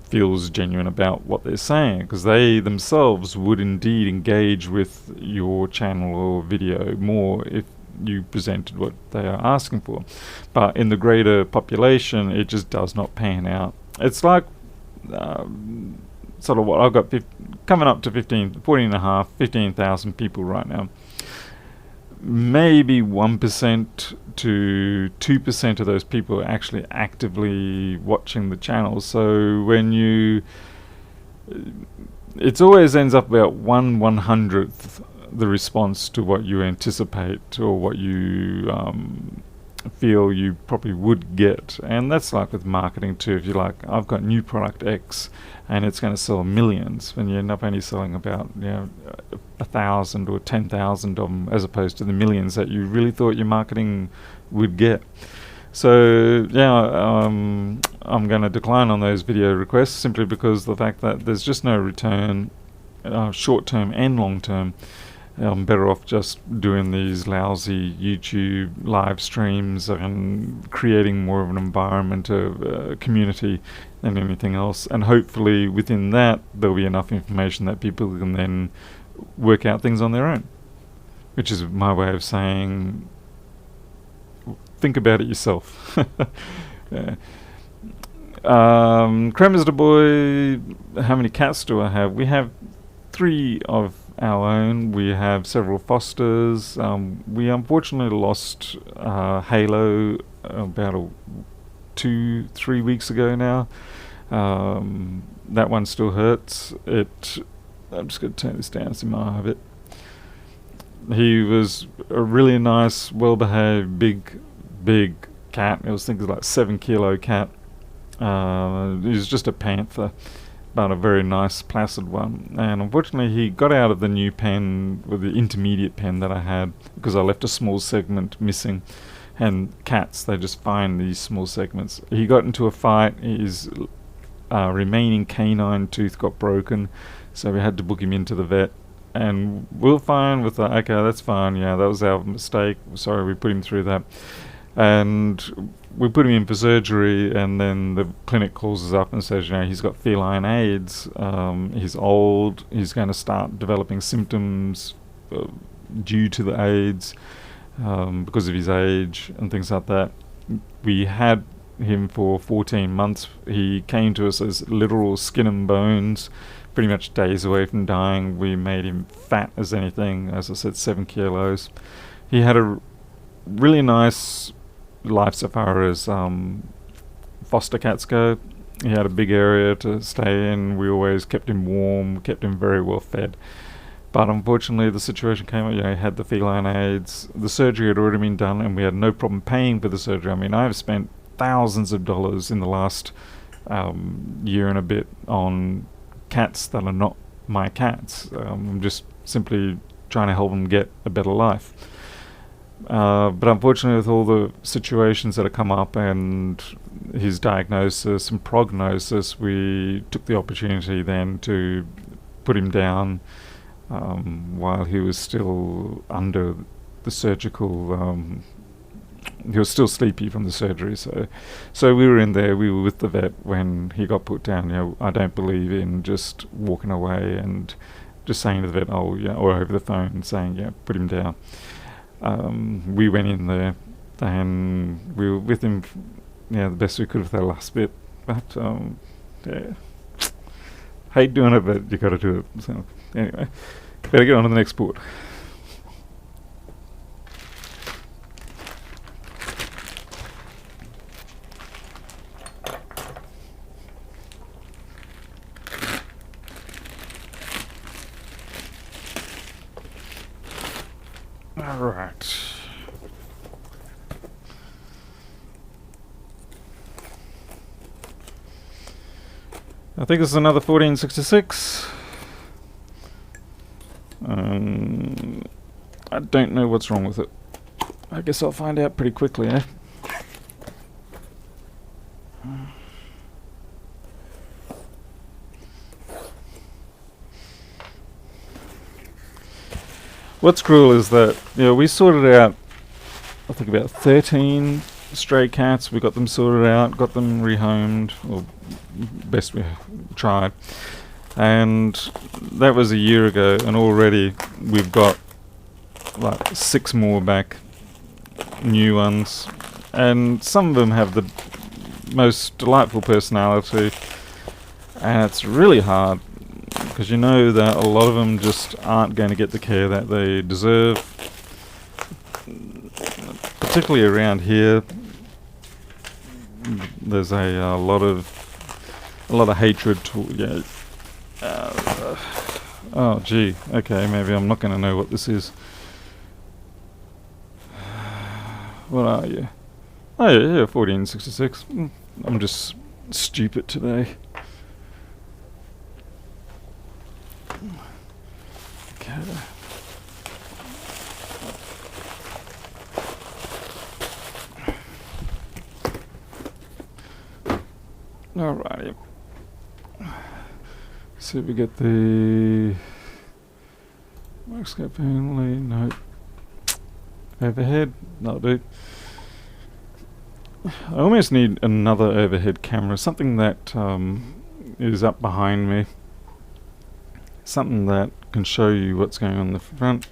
Speaker 1: feels genuine about what they're saying, because they themselves would indeed engage with your channel or video more if you presented what they are asking for. But in the greater population, it just does not pan out. It's like sort of what I've got coming up to 15,000 people right now. Maybe 1% to 2% of those people are actually actively watching the channel. So when it always ends up about 1/100th the response to what you anticipate or what you feel you probably would get. And that's like with marketing too. If you're like, I've got new product X and it's going to sell millions, when you end up only selling about 1,000 or 10,000 of them, as opposed to the millions that you really thought your marketing would get. So yeah, I'm going to decline on those video requests simply because the fact that there's just no return, short term and long term. I'm better off just doing these lousy YouTube live streams and creating more of an environment of community than anything else. And hopefully within that there'll be enough information that people can then work out things on their own, which is my way of saying think about it yourself. Yeah. Kremers the boy, how many cats do I have? We have 3 of our own. We have several fosters. We unfortunately lost Halo about 2-3 weeks ago now. That one still hurts. I'm just going to turn this down so you might have it. He was a really nice, well-behaved, big cat. It was things like 7 kilo cat. He was just a panther, but a very nice, placid one. And unfortunately, he got out of the new pen, with the intermediate pen that I had, because I left a small segment missing. And cats, they just find these small segments. He got into a fight. His remaining canine tooth got broken, so we had to book him into the vet. And we're fine with that. Okay, that's fine. Yeah, that was our mistake. Sorry, we put him through that. And we put him in for surgery, and then the clinic calls us up and says, he's got feline AIDS. He's old. He's going to start developing symptoms due to the AIDS because of his age and things like that. We had him for 14 months. He came to us as literal skin and bones, pretty much days away from dying. We made him fat as anything, as I said, 7 kilos. He had a really nice life so far as foster cats go. He had a big area to stay in. We always kept him warm, kept him very well fed. But unfortunately, the situation came up, he had the feline AIDS. The surgery had already been done, and we had no problem paying for the surgery. I mean, I've spent thousands of dollars in the last year and a bit on cats that are not my cats. I'm just simply trying to help them get a better life. But unfortunately, with all the situations that have come up and his diagnosis and prognosis, we took the opportunity then to put him down while he was still under the surgical. He was still sleepy from the surgery, so we were in there. We were with the vet when he got put down. I don't believe in just walking away and just saying to the vet, or over the phone saying, put him down. We went in there and we were with him, the best we could for that last bit. But hate doing it, but you got to do it. So anyway, better get on to the next sport. Alright. I think this is another 1466. I don't know what's wrong with it. I guess I'll find out pretty quickly, eh? What's cruel is that we sorted out, I think, about 13 stray cats. We got them sorted out, got them rehomed, or best we tried, and that was a year ago. And already we've got like 6 more back, new ones, and some of them have the most delightful personality, and it's really hard. Because you know that a lot of them just aren't going to get the care that they deserve, particularly around here. There's a lot of hatred to oh gee, okay, maybe I'm not going to know what this is. What are you? Oh yeah, 1466. I'm just stupid today. Okay. Alrighty. See if we get the Markscope only. No. Overhead. That'll do. I almost need another overhead camera. Something that is up behind me. Something that can show you what's going on in the front.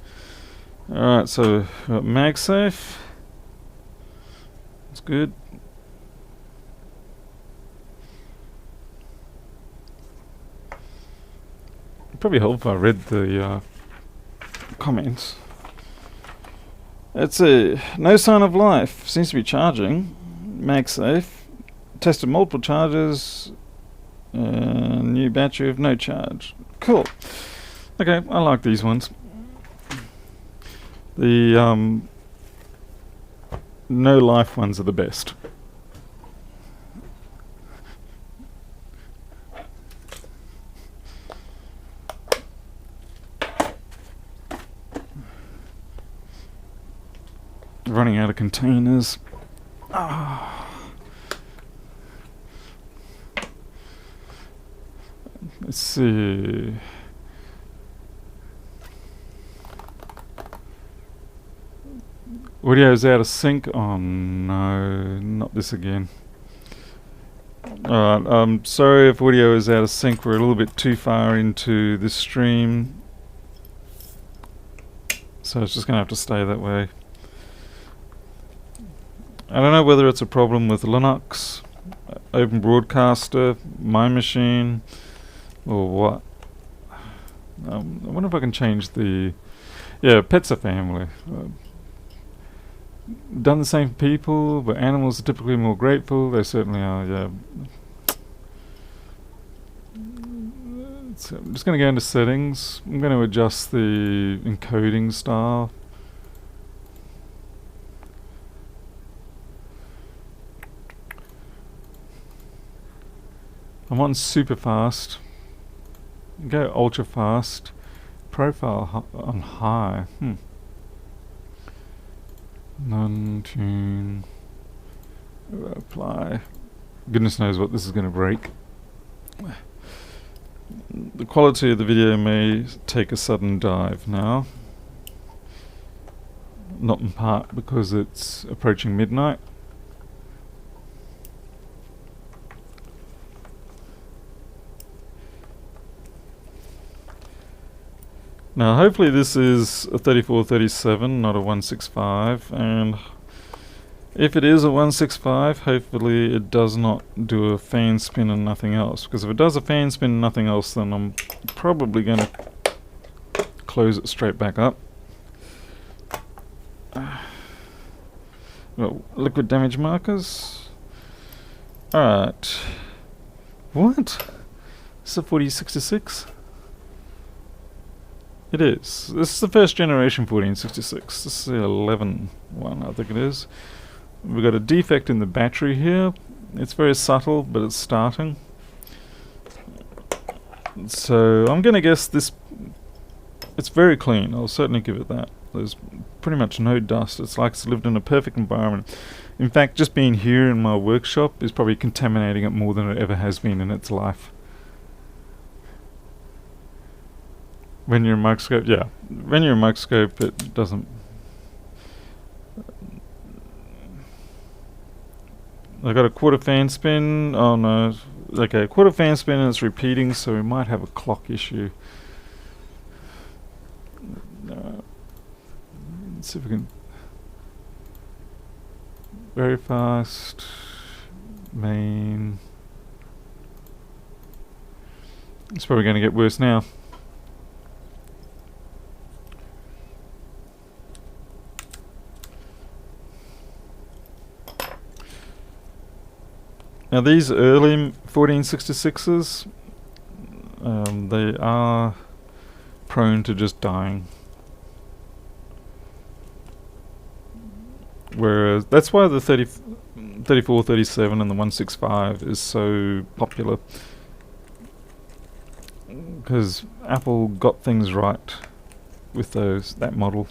Speaker 1: Alright, so we've got MagSafe. That's good. It'd probably help if I read the comments. It's a no sign of life. Seems to be charging. MagSafe. Tested multiple charges. New battery of no charge. Cool. Okay, I like these ones. The no life ones are the best. Running out of containers. Let's see. Audio's out of sync. Oh no, not this again. Alright, I'm sorry if audio is out of sync. We're a little bit too far into this stream, so it's just going to have to stay that way. I don't know whether it's a problem with Linux, Open Broadcaster, my machine, or what. I wonder if I can change the... Yeah, pets are family. Done the same for people, but animals are typically more grateful. They certainly are, yeah. So I'm just going to go into settings. I'm going to adjust the encoding style. I'm on super fast. Go ultra fast. Profile on high. Non-tune. Apply. Goodness knows what this is going to break. The quality of the video may take a sudden dive now. Not in part because it's approaching midnight. Now hopefully this is a 3437, not a 165, and if it is a 165, hopefully it does not do a fan spin and nothing else, because if it does a fan spin and nothing else, then I'm probably going to close it straight back up. Well, liquid damage markers. Alright. What? It's a 4066? It is. This is the first generation 1466. This is the 11 one, I think it is. We've got a defect in the battery here. It's very subtle, but it's starting. So I'm going to guess this... It's very clean. I'll certainly give it that. There's pretty much no dust. It's like it's lived in a perfect environment. In fact, just being here in my workshop is probably contaminating it more than it ever has been in its life. When you're a microscope, yeah. When you're a microscope, it doesn't... I got a quarter fan spin. Oh no. Okay, quarter fan spin and it's repeating, so we might have a clock issue. Let's see if we can... Very fast. Main. It's probably going to get worse now. Now these early 1466s, they are prone to just dying. Whereas, that's why the 3437 and the 165 is so popular. Because Apple got things right with that model.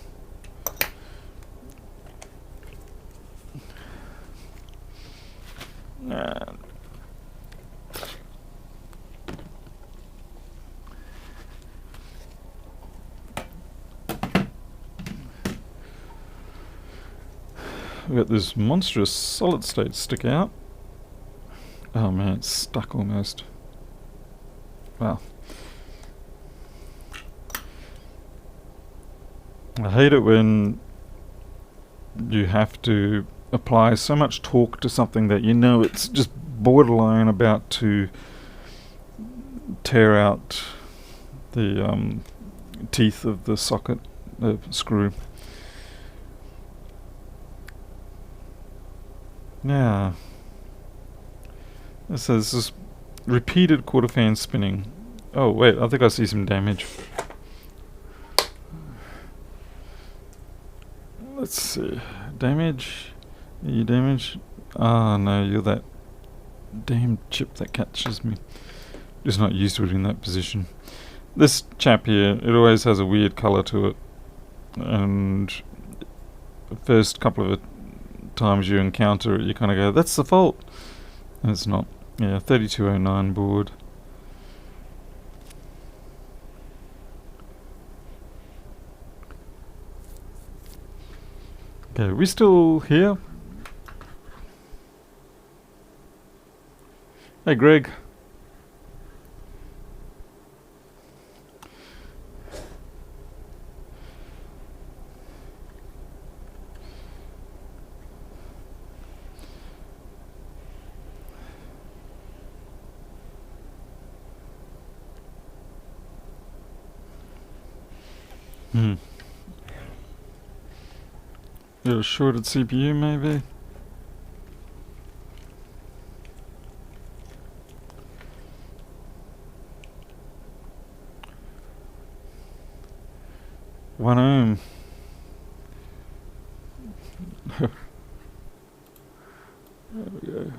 Speaker 1: We've got this monstrous solid state stick out. Oh man, it's stuck almost. Wow. I hate it when you have to apply so much torque to something that you know it's just borderline about to tear out the teeth of the socket. screw. Now, it says this is repeated quarter fan spinning. Oh wait, I think I see some damage. Let's see. Damage? Are you damaged? Ah, no, you're that damn chip that catches me. Just not used to it in that position. This chap here, it always has a weird colour to it. And the first couple of times you encounter it, you kind of go, that's the fault. And it's not. Yeah, 3209 board. Okay, are we still here? Hey, Greg. Got a shorted CPU maybe? One ohm. There we go.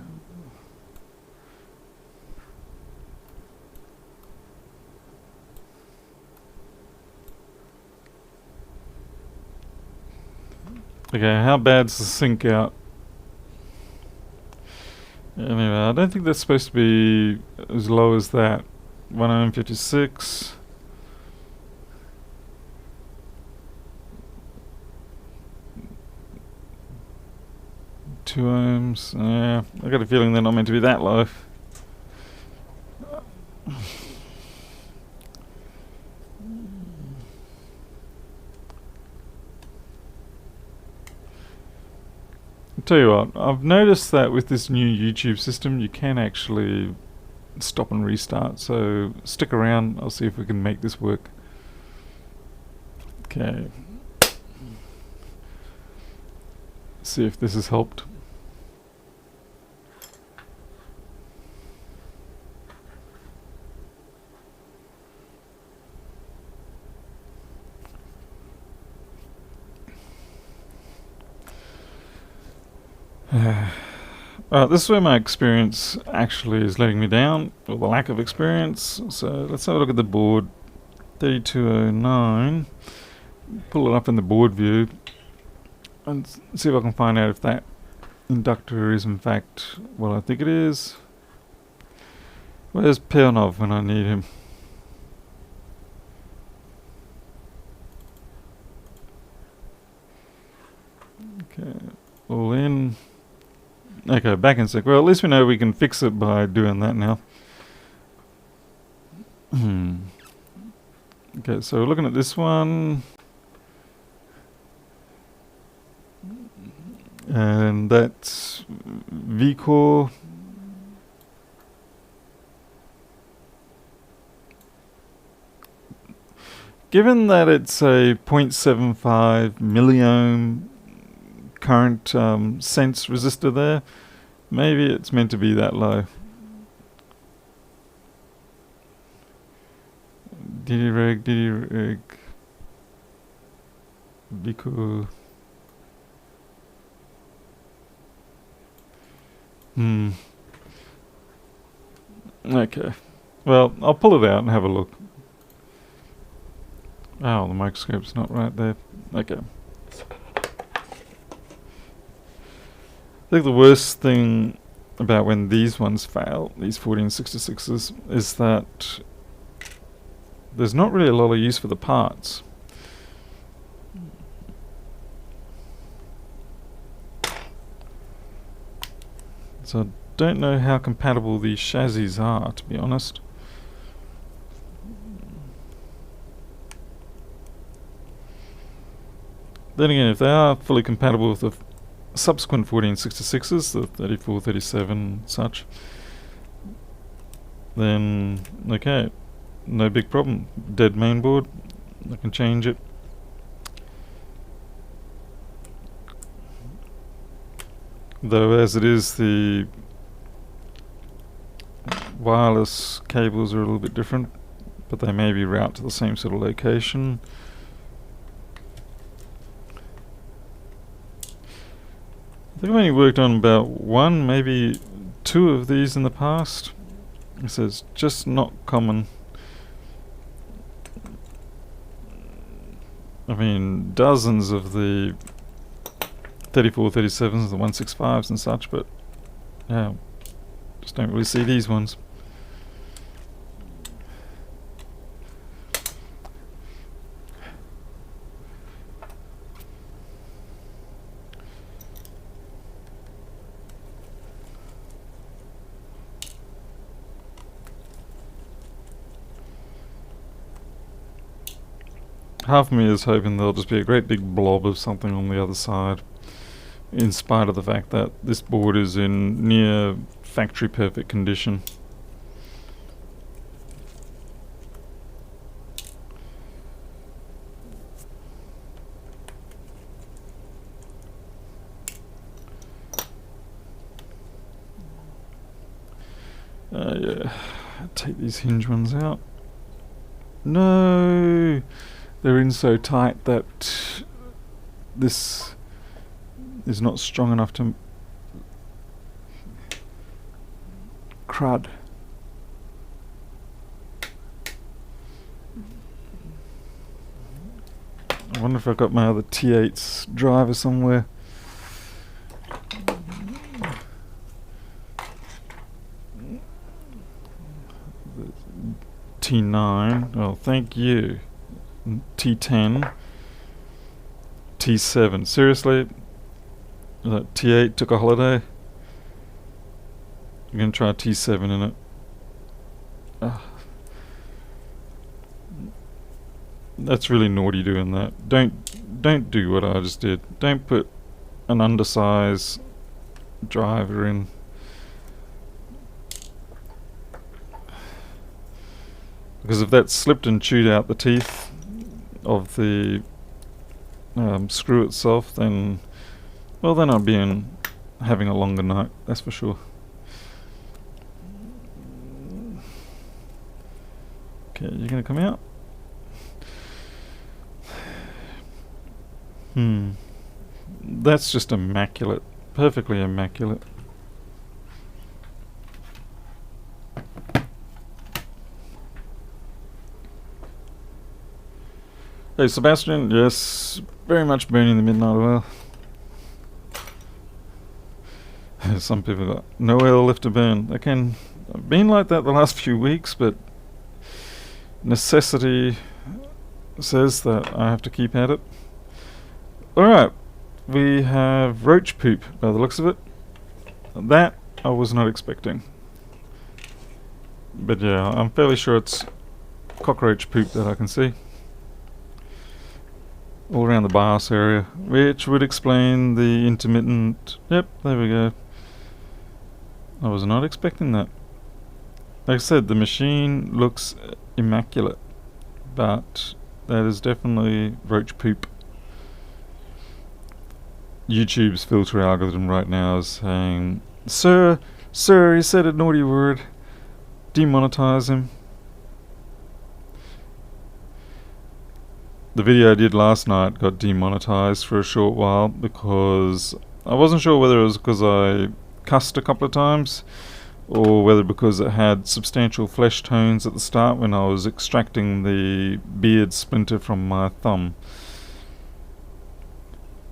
Speaker 1: Okay, how bad's the sync out? Anyway, I don't think that's supposed to be as low as that. 1 ohm 56. Two ohms. Yeah, I got a feeling they're not meant to be that low. Tell you what, I've noticed that with this new YouTube system you can actually stop and restart, so stick around, I'll see if we can make this work. Okay. See if this has helped. This is where my experience actually is letting me down, or the lack of experience. So let's have a look at the board. 3209. Pull it up in the board view and see if I can find out if that inductor is in fact what I think it is. Where's Pernov when I need him? Okay, all in. Okay, back in sec. Well, at least we know we can fix it by doing that now. Okay, so we're looking at this one. And that's VCore. Given that it's a 0.75 milliohm current sense resistor there, maybe it's meant to be that low. DD-Reg, VCore. Okay. Well, I'll pull it out and have a look. Oh, the microscope's not right there. Okay. I think the worst thing about when these ones fail, these 1466s, is that there's not really a lot of use for the parts. So I don't know how compatible these chassis are, to be honest. Then again, if they are fully compatible with the subsequent 1466s, the 34, 37, such, then okay, no big problem. Dead mainboard, I can change it. Though as it is, the wireless cables are a little bit different, but they maybe route to the same sort of location. I think I've only worked on about one, maybe two of these in the past. This is just not common. I mean, dozens of the 34, 37s, the 165s and such, but yeah, just don't really see these ones. Half of me is hoping there'll just be a great big blob of something on the other side, in spite of the fact that this board is in near factory perfect condition. Yeah, take these hinge ones out. No! They're in so tight that this is not strong enough to... Crud. I wonder if I've got my other T8's driver somewhere. T9, oh thank you. T10, T7. Seriously? T8 took a holiday? I'm gonna try T7 in it. That's really naughty doing that. Don't do what I just did. Don't put an undersize driver in. Because if that slipped and chewed out the teeth of the screw itself, then, well, then I'd be having a longer night, that's for sure. Okay, you're gonna come out? That's just immaculate. Perfectly immaculate. Hey Sebastian, yes, very much burning the midnight oil. Some people got no oil left to burn. They can have been like that the last few weeks, but necessity says that I have to keep at it. Alright, we have roach poop by the looks of it. That I was not expecting. But yeah, I'm fairly sure it's cockroach poop that I can see. All around the BIOS area, which would explain the intermittent... Yep, there we go. I was not expecting that. Like I said, the machine looks immaculate, but that is definitely roach poop. YouTube's filter algorithm right now is saying, Sir, he said a naughty word. Demonetize him. The video I did last night got demonetized for a short while because I wasn't sure whether it was because I cussed a couple of times or whether because it had substantial flesh tones at the start when I was extracting the beard splinter from my thumb.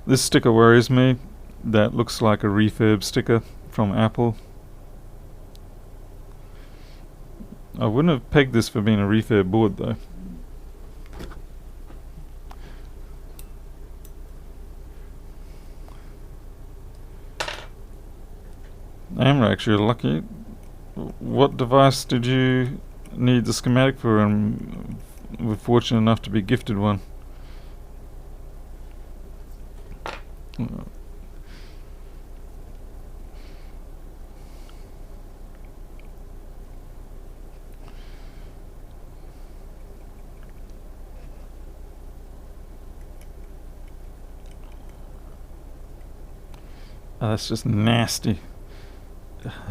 Speaker 1: This sticker worries me. That looks like a refurb sticker from Apple. I wouldn't have pegged this for being a refurb board though. Amrax, you're lucky. What device did you need the schematic for, and we're fortunate enough to be gifted one? Oh, that's just nasty.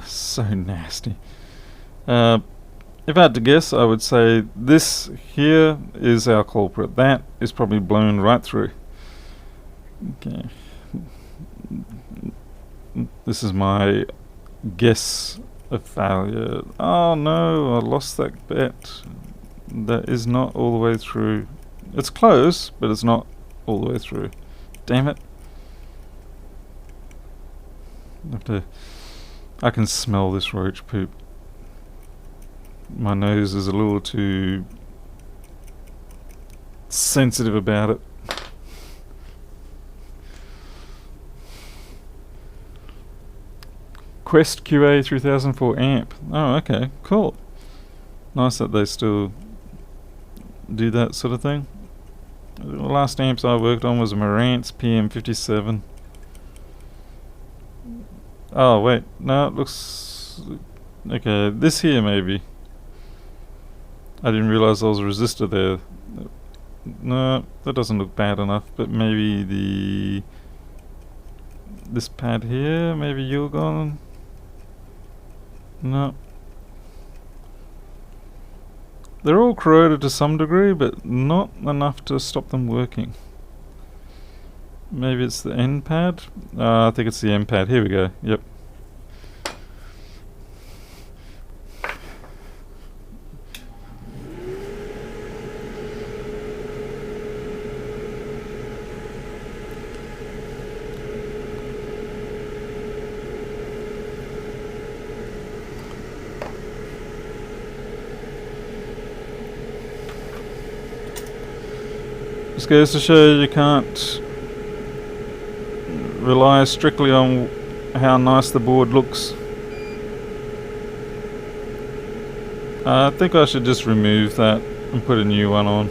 Speaker 1: So nasty. If I had to guess, I would say this here is our culprit. That is probably blown right through. Okay. This is my guess of failure. Oh no, I lost that bet. That is not all the way through. It's close, but it's not all the way through. Damn it. I can smell this roach poop. My nose is a little too sensitive about it. Quest QA 3004 amp. Oh, okay, cool. Nice that they still do that sort of thing. The last amps I worked on was a Marantz PM57. Oh wait, no, it looks okay. This here maybe. I didn't realize there was a resistor there. No, that doesn't look bad enough. But maybe this pad here, maybe Yulgon. No. They're all corroded to some degree, but not enough to stop them working. Maybe it's the N pad? I think it's the M pad. Here we go. Yep. Just goes to show you can't rely strictly on how nice the board looks. I think I should just remove that and put a new one on.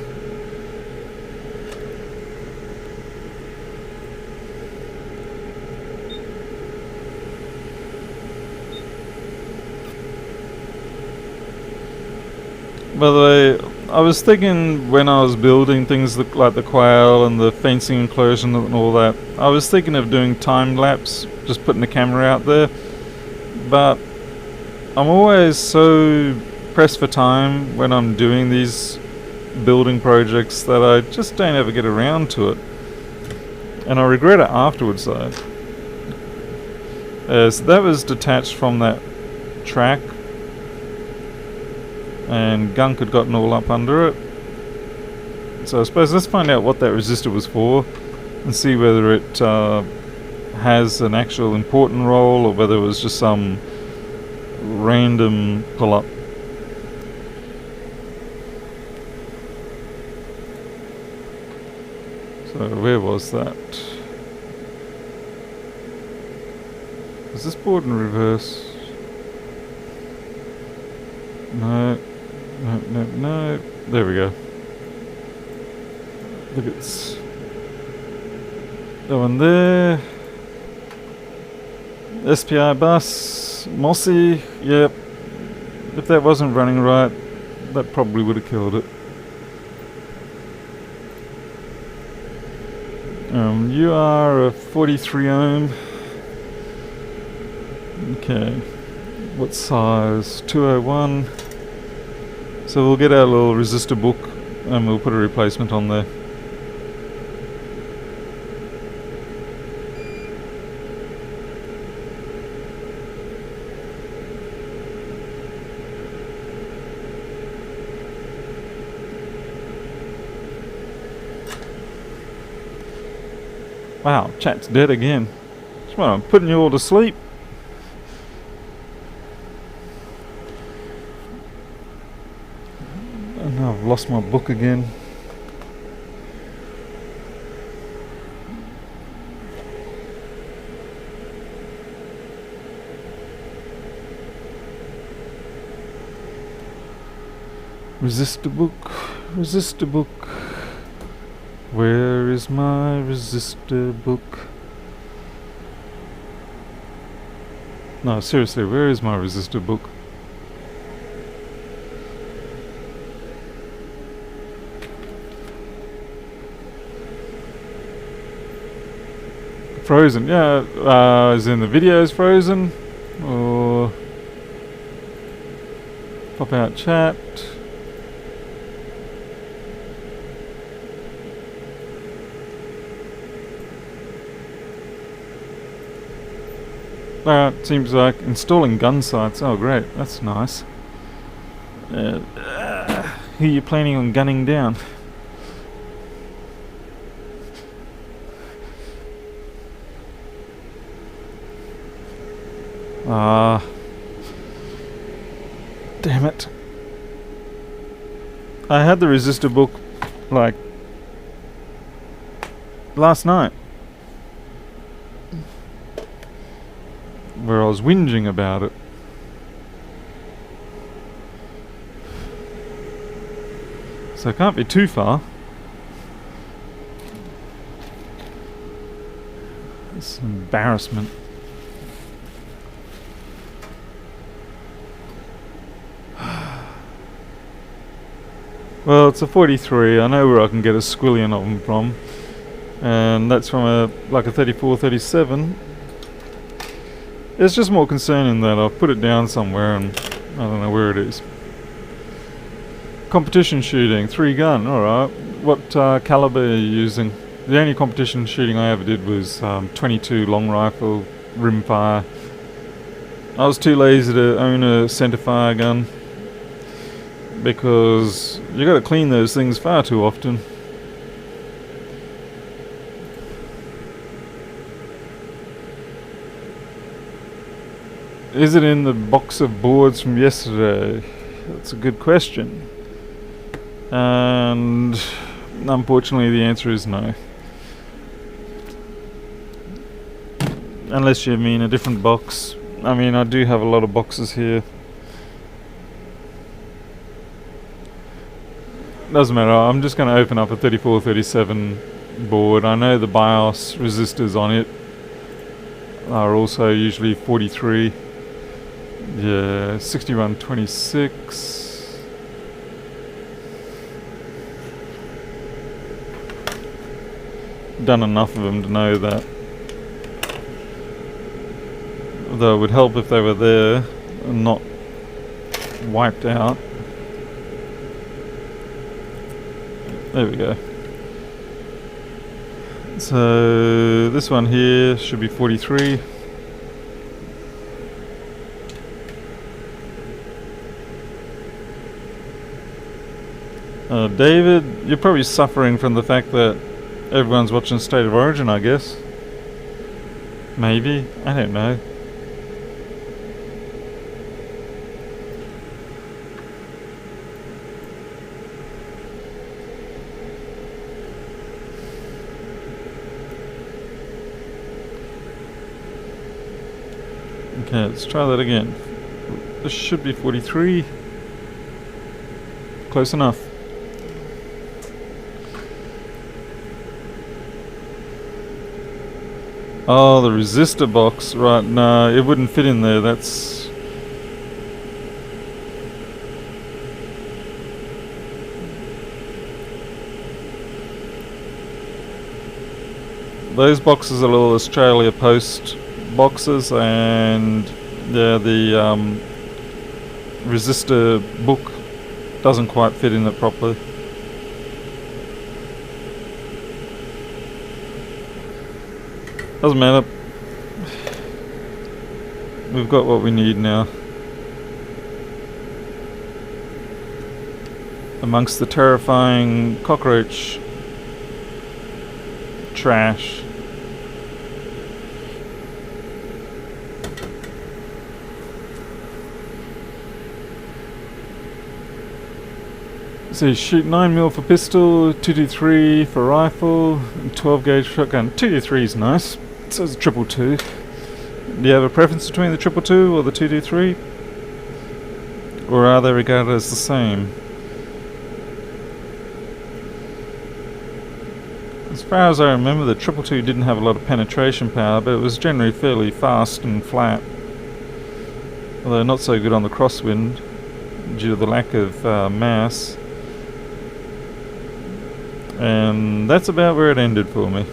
Speaker 1: By the way, I was thinking when I was building things like the quail and the fencing enclosure and all that, I was thinking of doing time lapse, just putting the camera out there, but I'm always so pressed for time when I'm doing these building projects that I just don't ever get around to it, and I regret it afterwards though. So that was detached from that track, and gunk had gotten all up under it. So I suppose let's find out what that resistor was for and see whether it has an actual important role or whether it was just some random pull-up. So where was that? Is this board in reverse? No. No. There we go. Look at this. That one there. SPI bus. Mossy. Yep. If that wasn't running right, that probably would have killed it. You are a 43 ohm. Okay. What size? 201. So we'll get our little resistor book and we'll put a replacement on there. Wow, chat's dead again. Well, I'm putting you all to sleep. And I've lost my book again. Resistor book, resistor book. Where is my resistor book? No, seriously, where is my resistor book? Frozen, yeah. Is in the videos frozen? Or pop out chat. Seems like installing gun sights. Oh great, that's nice. Who are you planning on gunning down? Damn it. I had the Resistor book like last night, where I was whinging about it. So it can't be too far. It's an embarrassment. Well, it's a 43. I know where I can get a squillion of them from, and that's from a 34-37. It's just more concerning that I've put it down somewhere and I don't know where it is. Competition shooting, 3 gun. All right. What caliber are you using? The only competition shooting I ever did was 22 long rifle rimfire. I was too lazy to own a centerfire gun, because you got to clean those things far too often. Is it in the box of boards from yesterday? That's a good question. And unfortunately the answer is no. Unless you mean a different box. I mean, I do have a lot of boxes here. Doesn't matter, I'm just going to open up a 34-37 board. I know the BIOS resistors on it are also usually 43. Yeah, 6126. Done enough of them to know that. Though it would help if they were there and not wiped out. There we go. So this one here should be 43. David, you're probably suffering from the fact that everyone's watching State of Origin, I guess. Maybe, I don't know. Okay, let's try that again. This should be 43. Close enough. Oh, the resistor box. Right, no, it wouldn't fit in there. That's... Those boxes are little Australia Post boxes, and yeah, the resistor book doesn't quite fit in it properly. Doesn't matter. We've got what we need now. Amongst the terrifying cockroach trash. So shoot 9mm for pistol, 223 for rifle, and 12 gauge shotgun. 223 is nice. So it's a 222. Do you have a preference between the 222 or the 223? Or are they regarded as the same? As far as I remember, the 222 didn't have a lot of penetration power, but it was generally fairly fast and flat. Although not so good on the crosswind, due to the lack of mass. And that's about where it ended for me.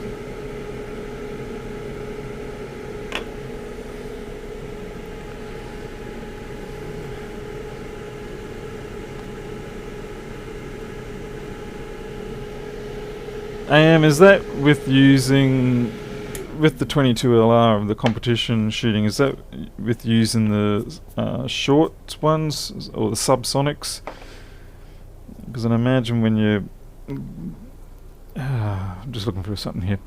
Speaker 1: AM, is that with using... with the 22LR of the competition shooting, is that with using the short ones or the subsonics? Because I imagine when you... I'm just looking for something here.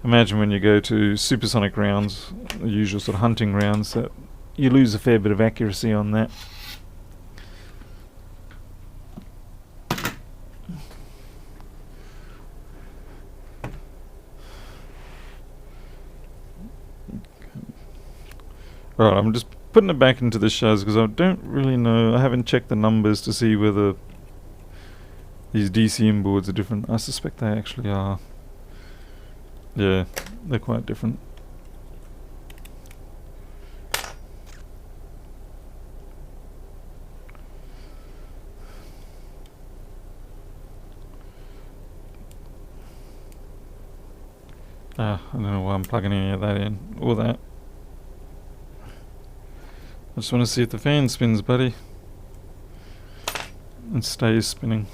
Speaker 1: Imagine when you go to supersonic rounds, the usual sort of hunting rounds, that you lose a fair bit of accuracy on that. Alright, I'm just putting it back into the shows because I don't really know. I haven't checked the numbers to see whether these DCM boards are different. I suspect they actually are. Yeah, they're quite different. I don't know why I'm plugging any of that in, or that. I just want to see if the fan spins, buddy. And stays spinning.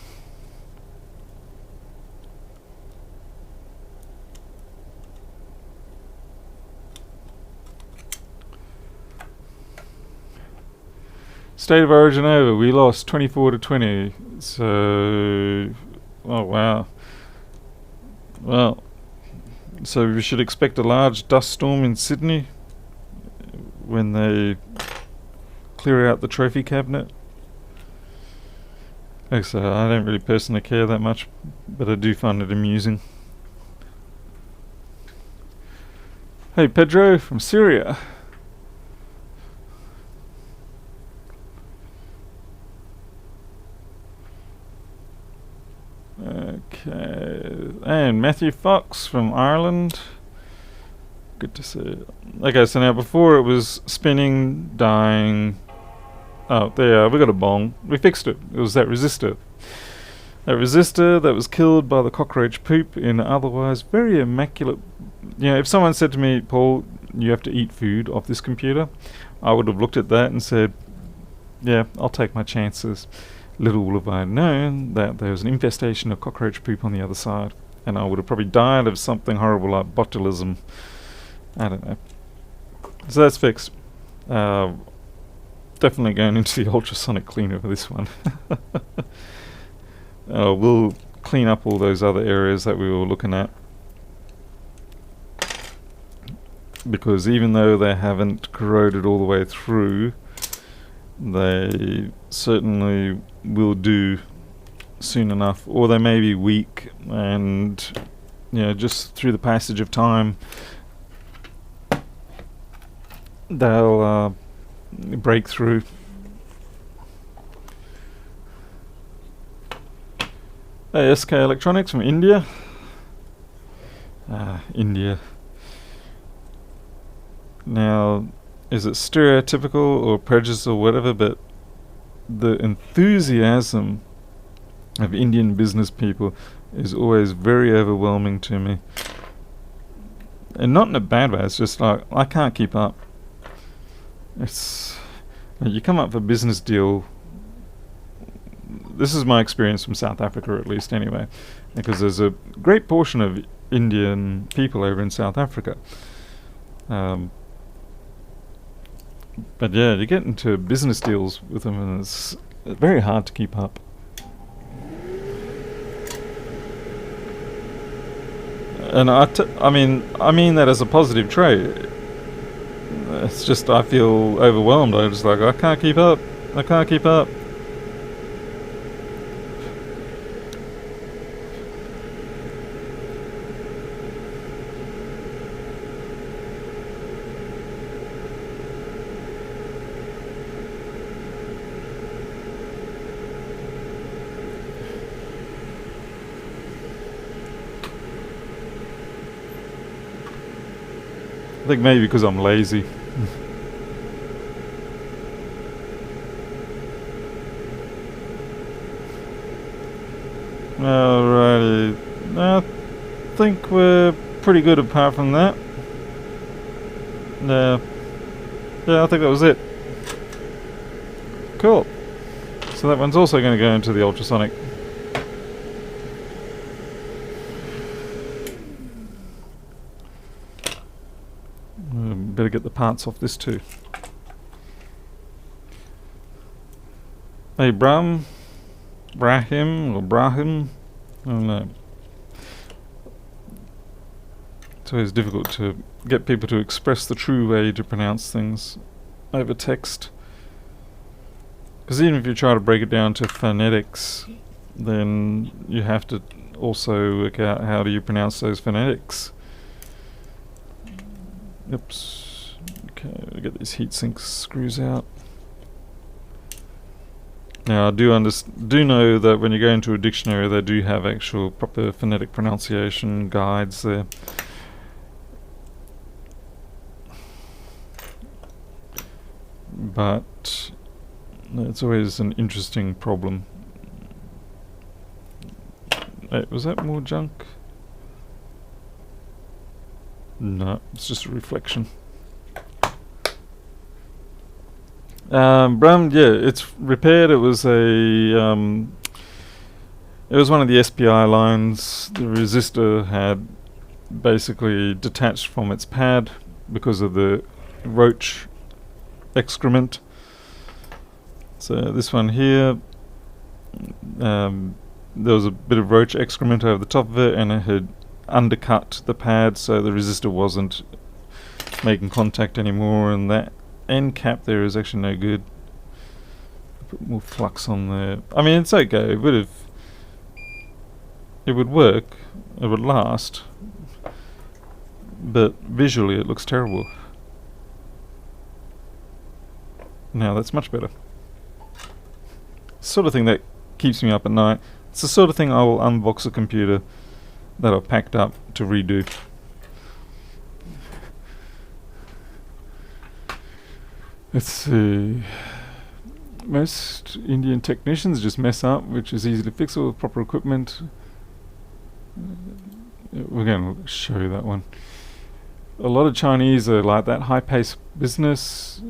Speaker 1: State of Origin over. We lost 24-20. So, oh wow. Well, so we should expect a large dust storm in Sydney when they clear out the trophy cabinet. Like I say, I don't really personally care that much, but I do find it amusing. Hey Pedro from Syria. Okay, and Matthew Fox from Ireland. Good to see it. Okay, so now before it was spinning, dying. Oh, there, we got a bong. We fixed it. It was that resistor. That resistor that was killed by the cockroach poop in otherwise very immaculate... You know, if someone said to me, Paul, you have to eat food off this computer, I would have looked at that and said, yeah, I'll take my chances. Little would have I known that there was an infestation of cockroach poop on the other side, and I would have probably died of something horrible like botulism. I don't know. So that's fixed. Definitely going into the ultrasonic cleaner for this one. We'll clean up all those other areas that we were looking at, because even though they haven't corroded all the way through, they certainly will do soon enough, or they may be weak, and you know, just through the passage of time they'll break through. Hey, SK Electronics from India. India. Now, is it stereotypical or prejudice or whatever, but the enthusiasm of Indian business people is always very overwhelming to me. And not in a bad way, it's just like, I can't keep up. It's... You come up for a business deal... This is my experience from South Africa, at least, anyway. Because there's a great portion of Indian people over in South Africa. But yeah, you get into business deals with them and it's very hard to keep up. And I mean that as a positive trait. It's just I feel overwhelmed. I'm just like, I can't keep up. I can't keep up. I think maybe because I'm lazy. Alrighty. I think we're pretty good apart from that. Yeah, I think that was it. Cool. So that one's also going to go into the ultrasonic. get the parts off this too. Hey, Brahim, or Brahim, I don't know. It's always difficult to get people to express the true way to pronounce things over text. Because even if you try to break it down to phonetics, then you have to also work out how do you pronounce those phonetics. Oops. Okay, we get these heatsink screws out. Now I do know that when you go into a dictionary, they do have actual proper phonetic pronunciation guides there. But it's always an interesting problem. Wait, was that more junk? No, it's just a reflection. Bram, yeah, it's repaired. It was one of the SPI lines. The resistor had basically detached from its pad because of the roach excrement. So this one here, there was a bit of roach excrement over the top of it, and it had undercut the pad, so the resistor wasn't making contact anymore, and that end cap there is actually no good. Put more flux on there. I mean, it's okay. It would work. It would last, but visually it looks terrible. Now that's much better. Sort of thing that keeps me up at night. It's the sort of thing I will unbox a computer that I've packed up to redo. Let's see. Most Indian technicians just mess up, which is easy to fix with proper equipment. We're going to show you that one. A lot of Chinese are like that, high-paced business.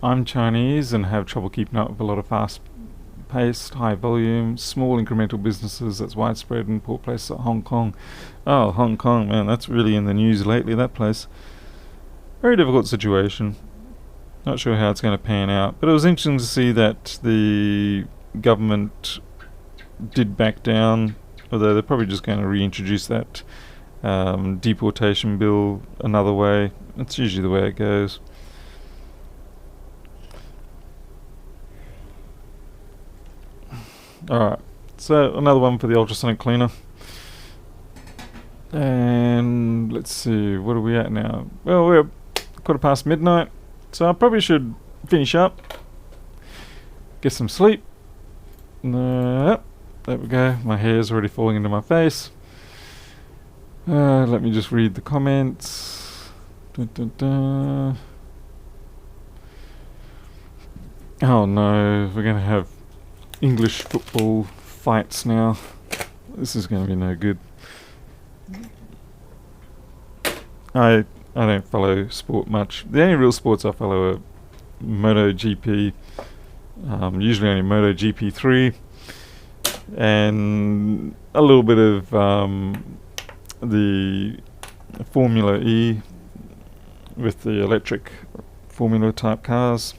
Speaker 1: I'm Chinese and have trouble keeping up with a lot of fast-paced, high-volume, small incremental businesses that's widespread in poor places like Hong Kong. Oh, Hong Kong, man, that's really in the news lately, that place. Very difficult situation. Not sure how it's going to pan out, but it was interesting to see that the government did back down, although they're probably just going to reintroduce that deportation bill another way. That's usually the way it goes. Alright, so another one for the ultrasonic cleaner. And let's see, what are we at now? Well, we're midnight. So I probably should finish up, get some sleep. There we go. My hair's already falling into my face. Let me just read the comments. Dun, dun, dun. Oh no, we're going to have English football fights now. This is going to be no good. I don't follow sport much. The only real sports I follow are MotoGP, usually only MotoGP 3, and a little bit of the Formula E with the electric Formula type cars.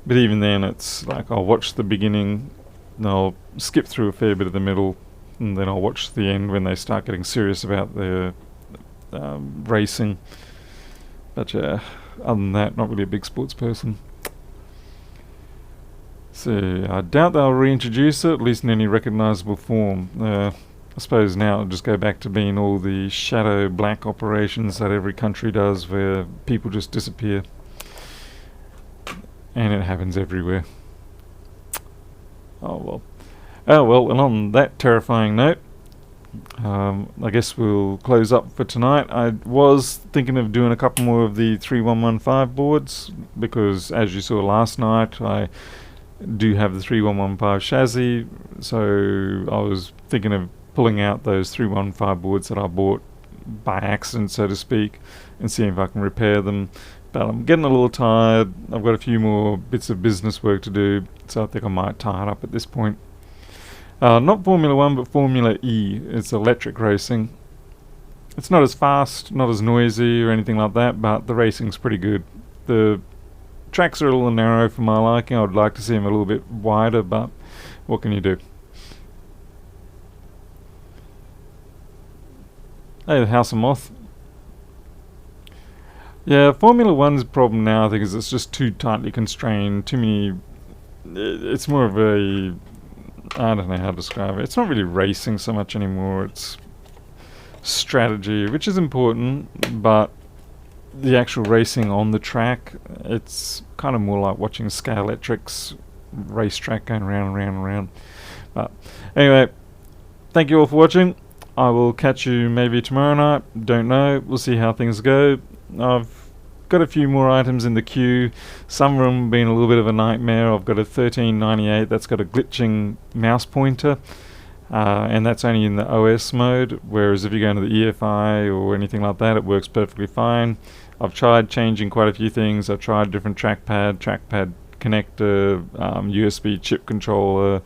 Speaker 1: But even then it's like I'll watch the beginning, and I'll skip through a fair bit of the middle, and then I'll watch the end when they start getting serious about their racing. But other than that, not really a big sports person. So I doubt they'll reintroduce it, at least in any recognisable form. I suppose now it'll just go back to being all the shadow black operations that every country does, where people just disappear. And it happens everywhere. Oh well. Oh well, and on that terrifying note, I guess we'll close up for tonight. I was thinking of doing a couple more of the 3115 boards, because as you saw last night, I do have the 3115 chassis, so I was thinking of pulling out those 315 boards that I bought by accident, so to speak, and seeing if I can repair them. But I'm getting a little tired. I've got a few more bits of business work to do, so I think I might tie it up at this point. Not Formula 1, but Formula E. It's electric racing. It's not as fast, not as noisy or anything like that, but the racing's pretty good. The tracks are a little narrow for my liking. I would like to see them a little bit wider, but what can you do? Hey, the House of Moth. Yeah, Formula One's problem now, I think, is it's just too tightly constrained. Too many. It's more of a. I don't know how to describe it. It's not really racing so much anymore. It's strategy, which is important, but the actual racing on the track, it's kind of more like watching Scalextric's racetrack going round and round and round. But anyway, thank you all for watching. I will catch you maybe tomorrow night. Don't know. We'll see how things go. I've got a few more items in the queue. Some of them being a little bit of a nightmare. I've got a 1398 that's got a glitching mouse pointer. And that's only in the OS mode, whereas if you go into the EFI or anything like that, it works perfectly fine. I've tried changing quite a few things. I've tried different trackpad connector, USB chip controller.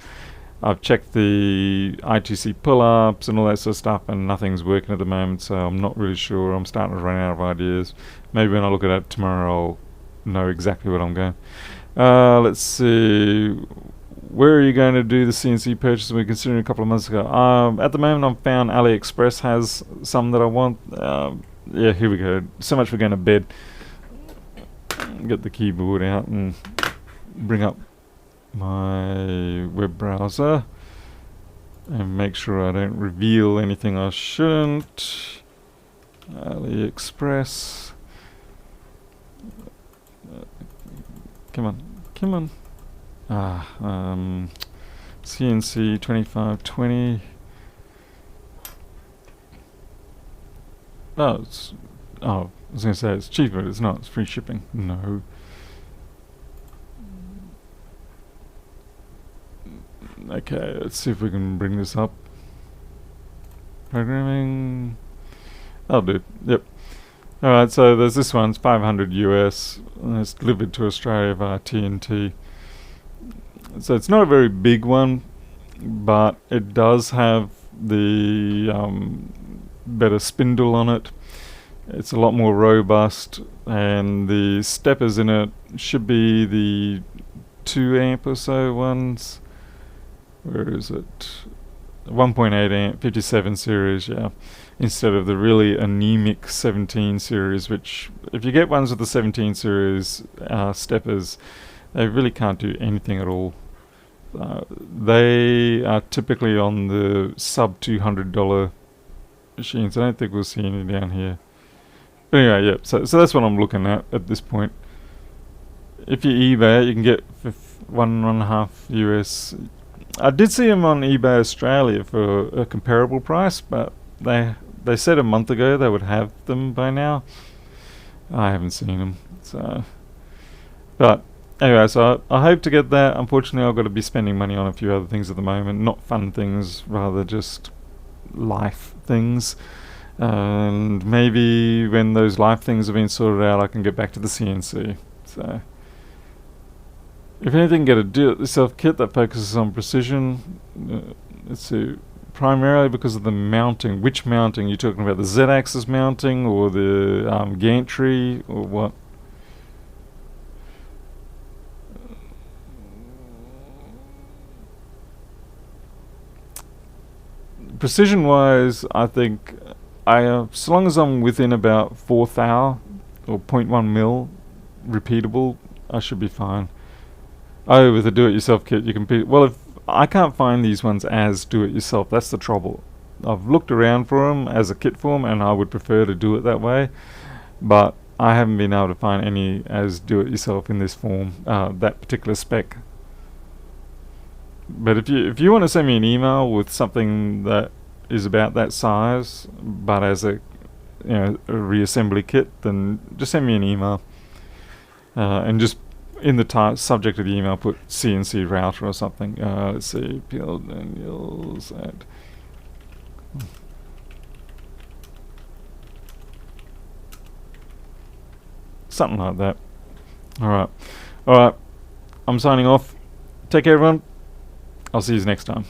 Speaker 1: I've checked the I2C pull-ups and all that sort of stuff, and nothing's working at the moment, so I'm not really sure. I'm starting to run out of ideas. Maybe when I look at it tomorrow, I'll know exactly what I'm going. Let's see. Where are you going to do the CNC purchase we were considering a couple of months ago? At the moment, I've found AliExpress has some that I want. Yeah, here we go. So much for going to bed. Get the keyboard out and bring up my web browser and make sure I don't reveal anything I shouldn't. AliExpress. Come on. CNC 2520. I was gonna say it's cheaper, but it's not. It's free shipping. No. Okay, let's see if we can bring this up. Programming. That'll do. Yep. Alright, so there's this one. It's 500 US. And it's delivered to Australia via TNT. So it's not a very big one, but it does have the better spindle on it. It's a lot more robust, and the steppers in it should be the 2 amp or so ones. Where is it? 1.8 amp 57 series, yeah, instead of the really anemic 17 series, which if you get ones with the 17 series steppers, they really can't do anything at all. They are typically on the sub $200 machines. I don't think we'll see any down here. But anyway, yeah, so that's what I'm looking at this point. If you eBay it, you can get for 1.5 US. I did see them on eBay Australia for a comparable price, but they said a month ago they would have them by now. I haven't seen them, so. But anyway, so I hope to get that. Unfortunately, I've got to be spending money on a few other things at the moment. Not fun things, rather just life things. And maybe when those life things have been sorted out, I can get back to the CNC. So, if anything, get a do-it-yourself kit that focuses on precision. Let's see. Primarily because of the mounting. Which mounting? You talking about the Z-axis mounting or the gantry or what? Precision-wise, I think so long as I'm within about 4th hour or 0.1 mil repeatable, I should be fine. Oh, with a do-it-yourself kit, you can well, if I can't find these ones as do-it-yourself, that's the trouble. I've looked around for them as a kit form, and I would prefer to do it that way, but I haven't been able to find any as do-it-yourself in this form, that particular spec. But if you want to send me an email with something that is about that size, but as a a reassembly kit, then just send me an email, and just in the subject of the email put CNC router or something. Let's see, P.L. Daniels at something like that. Alright. I'm signing off. Take care, everyone. I'll see you next time.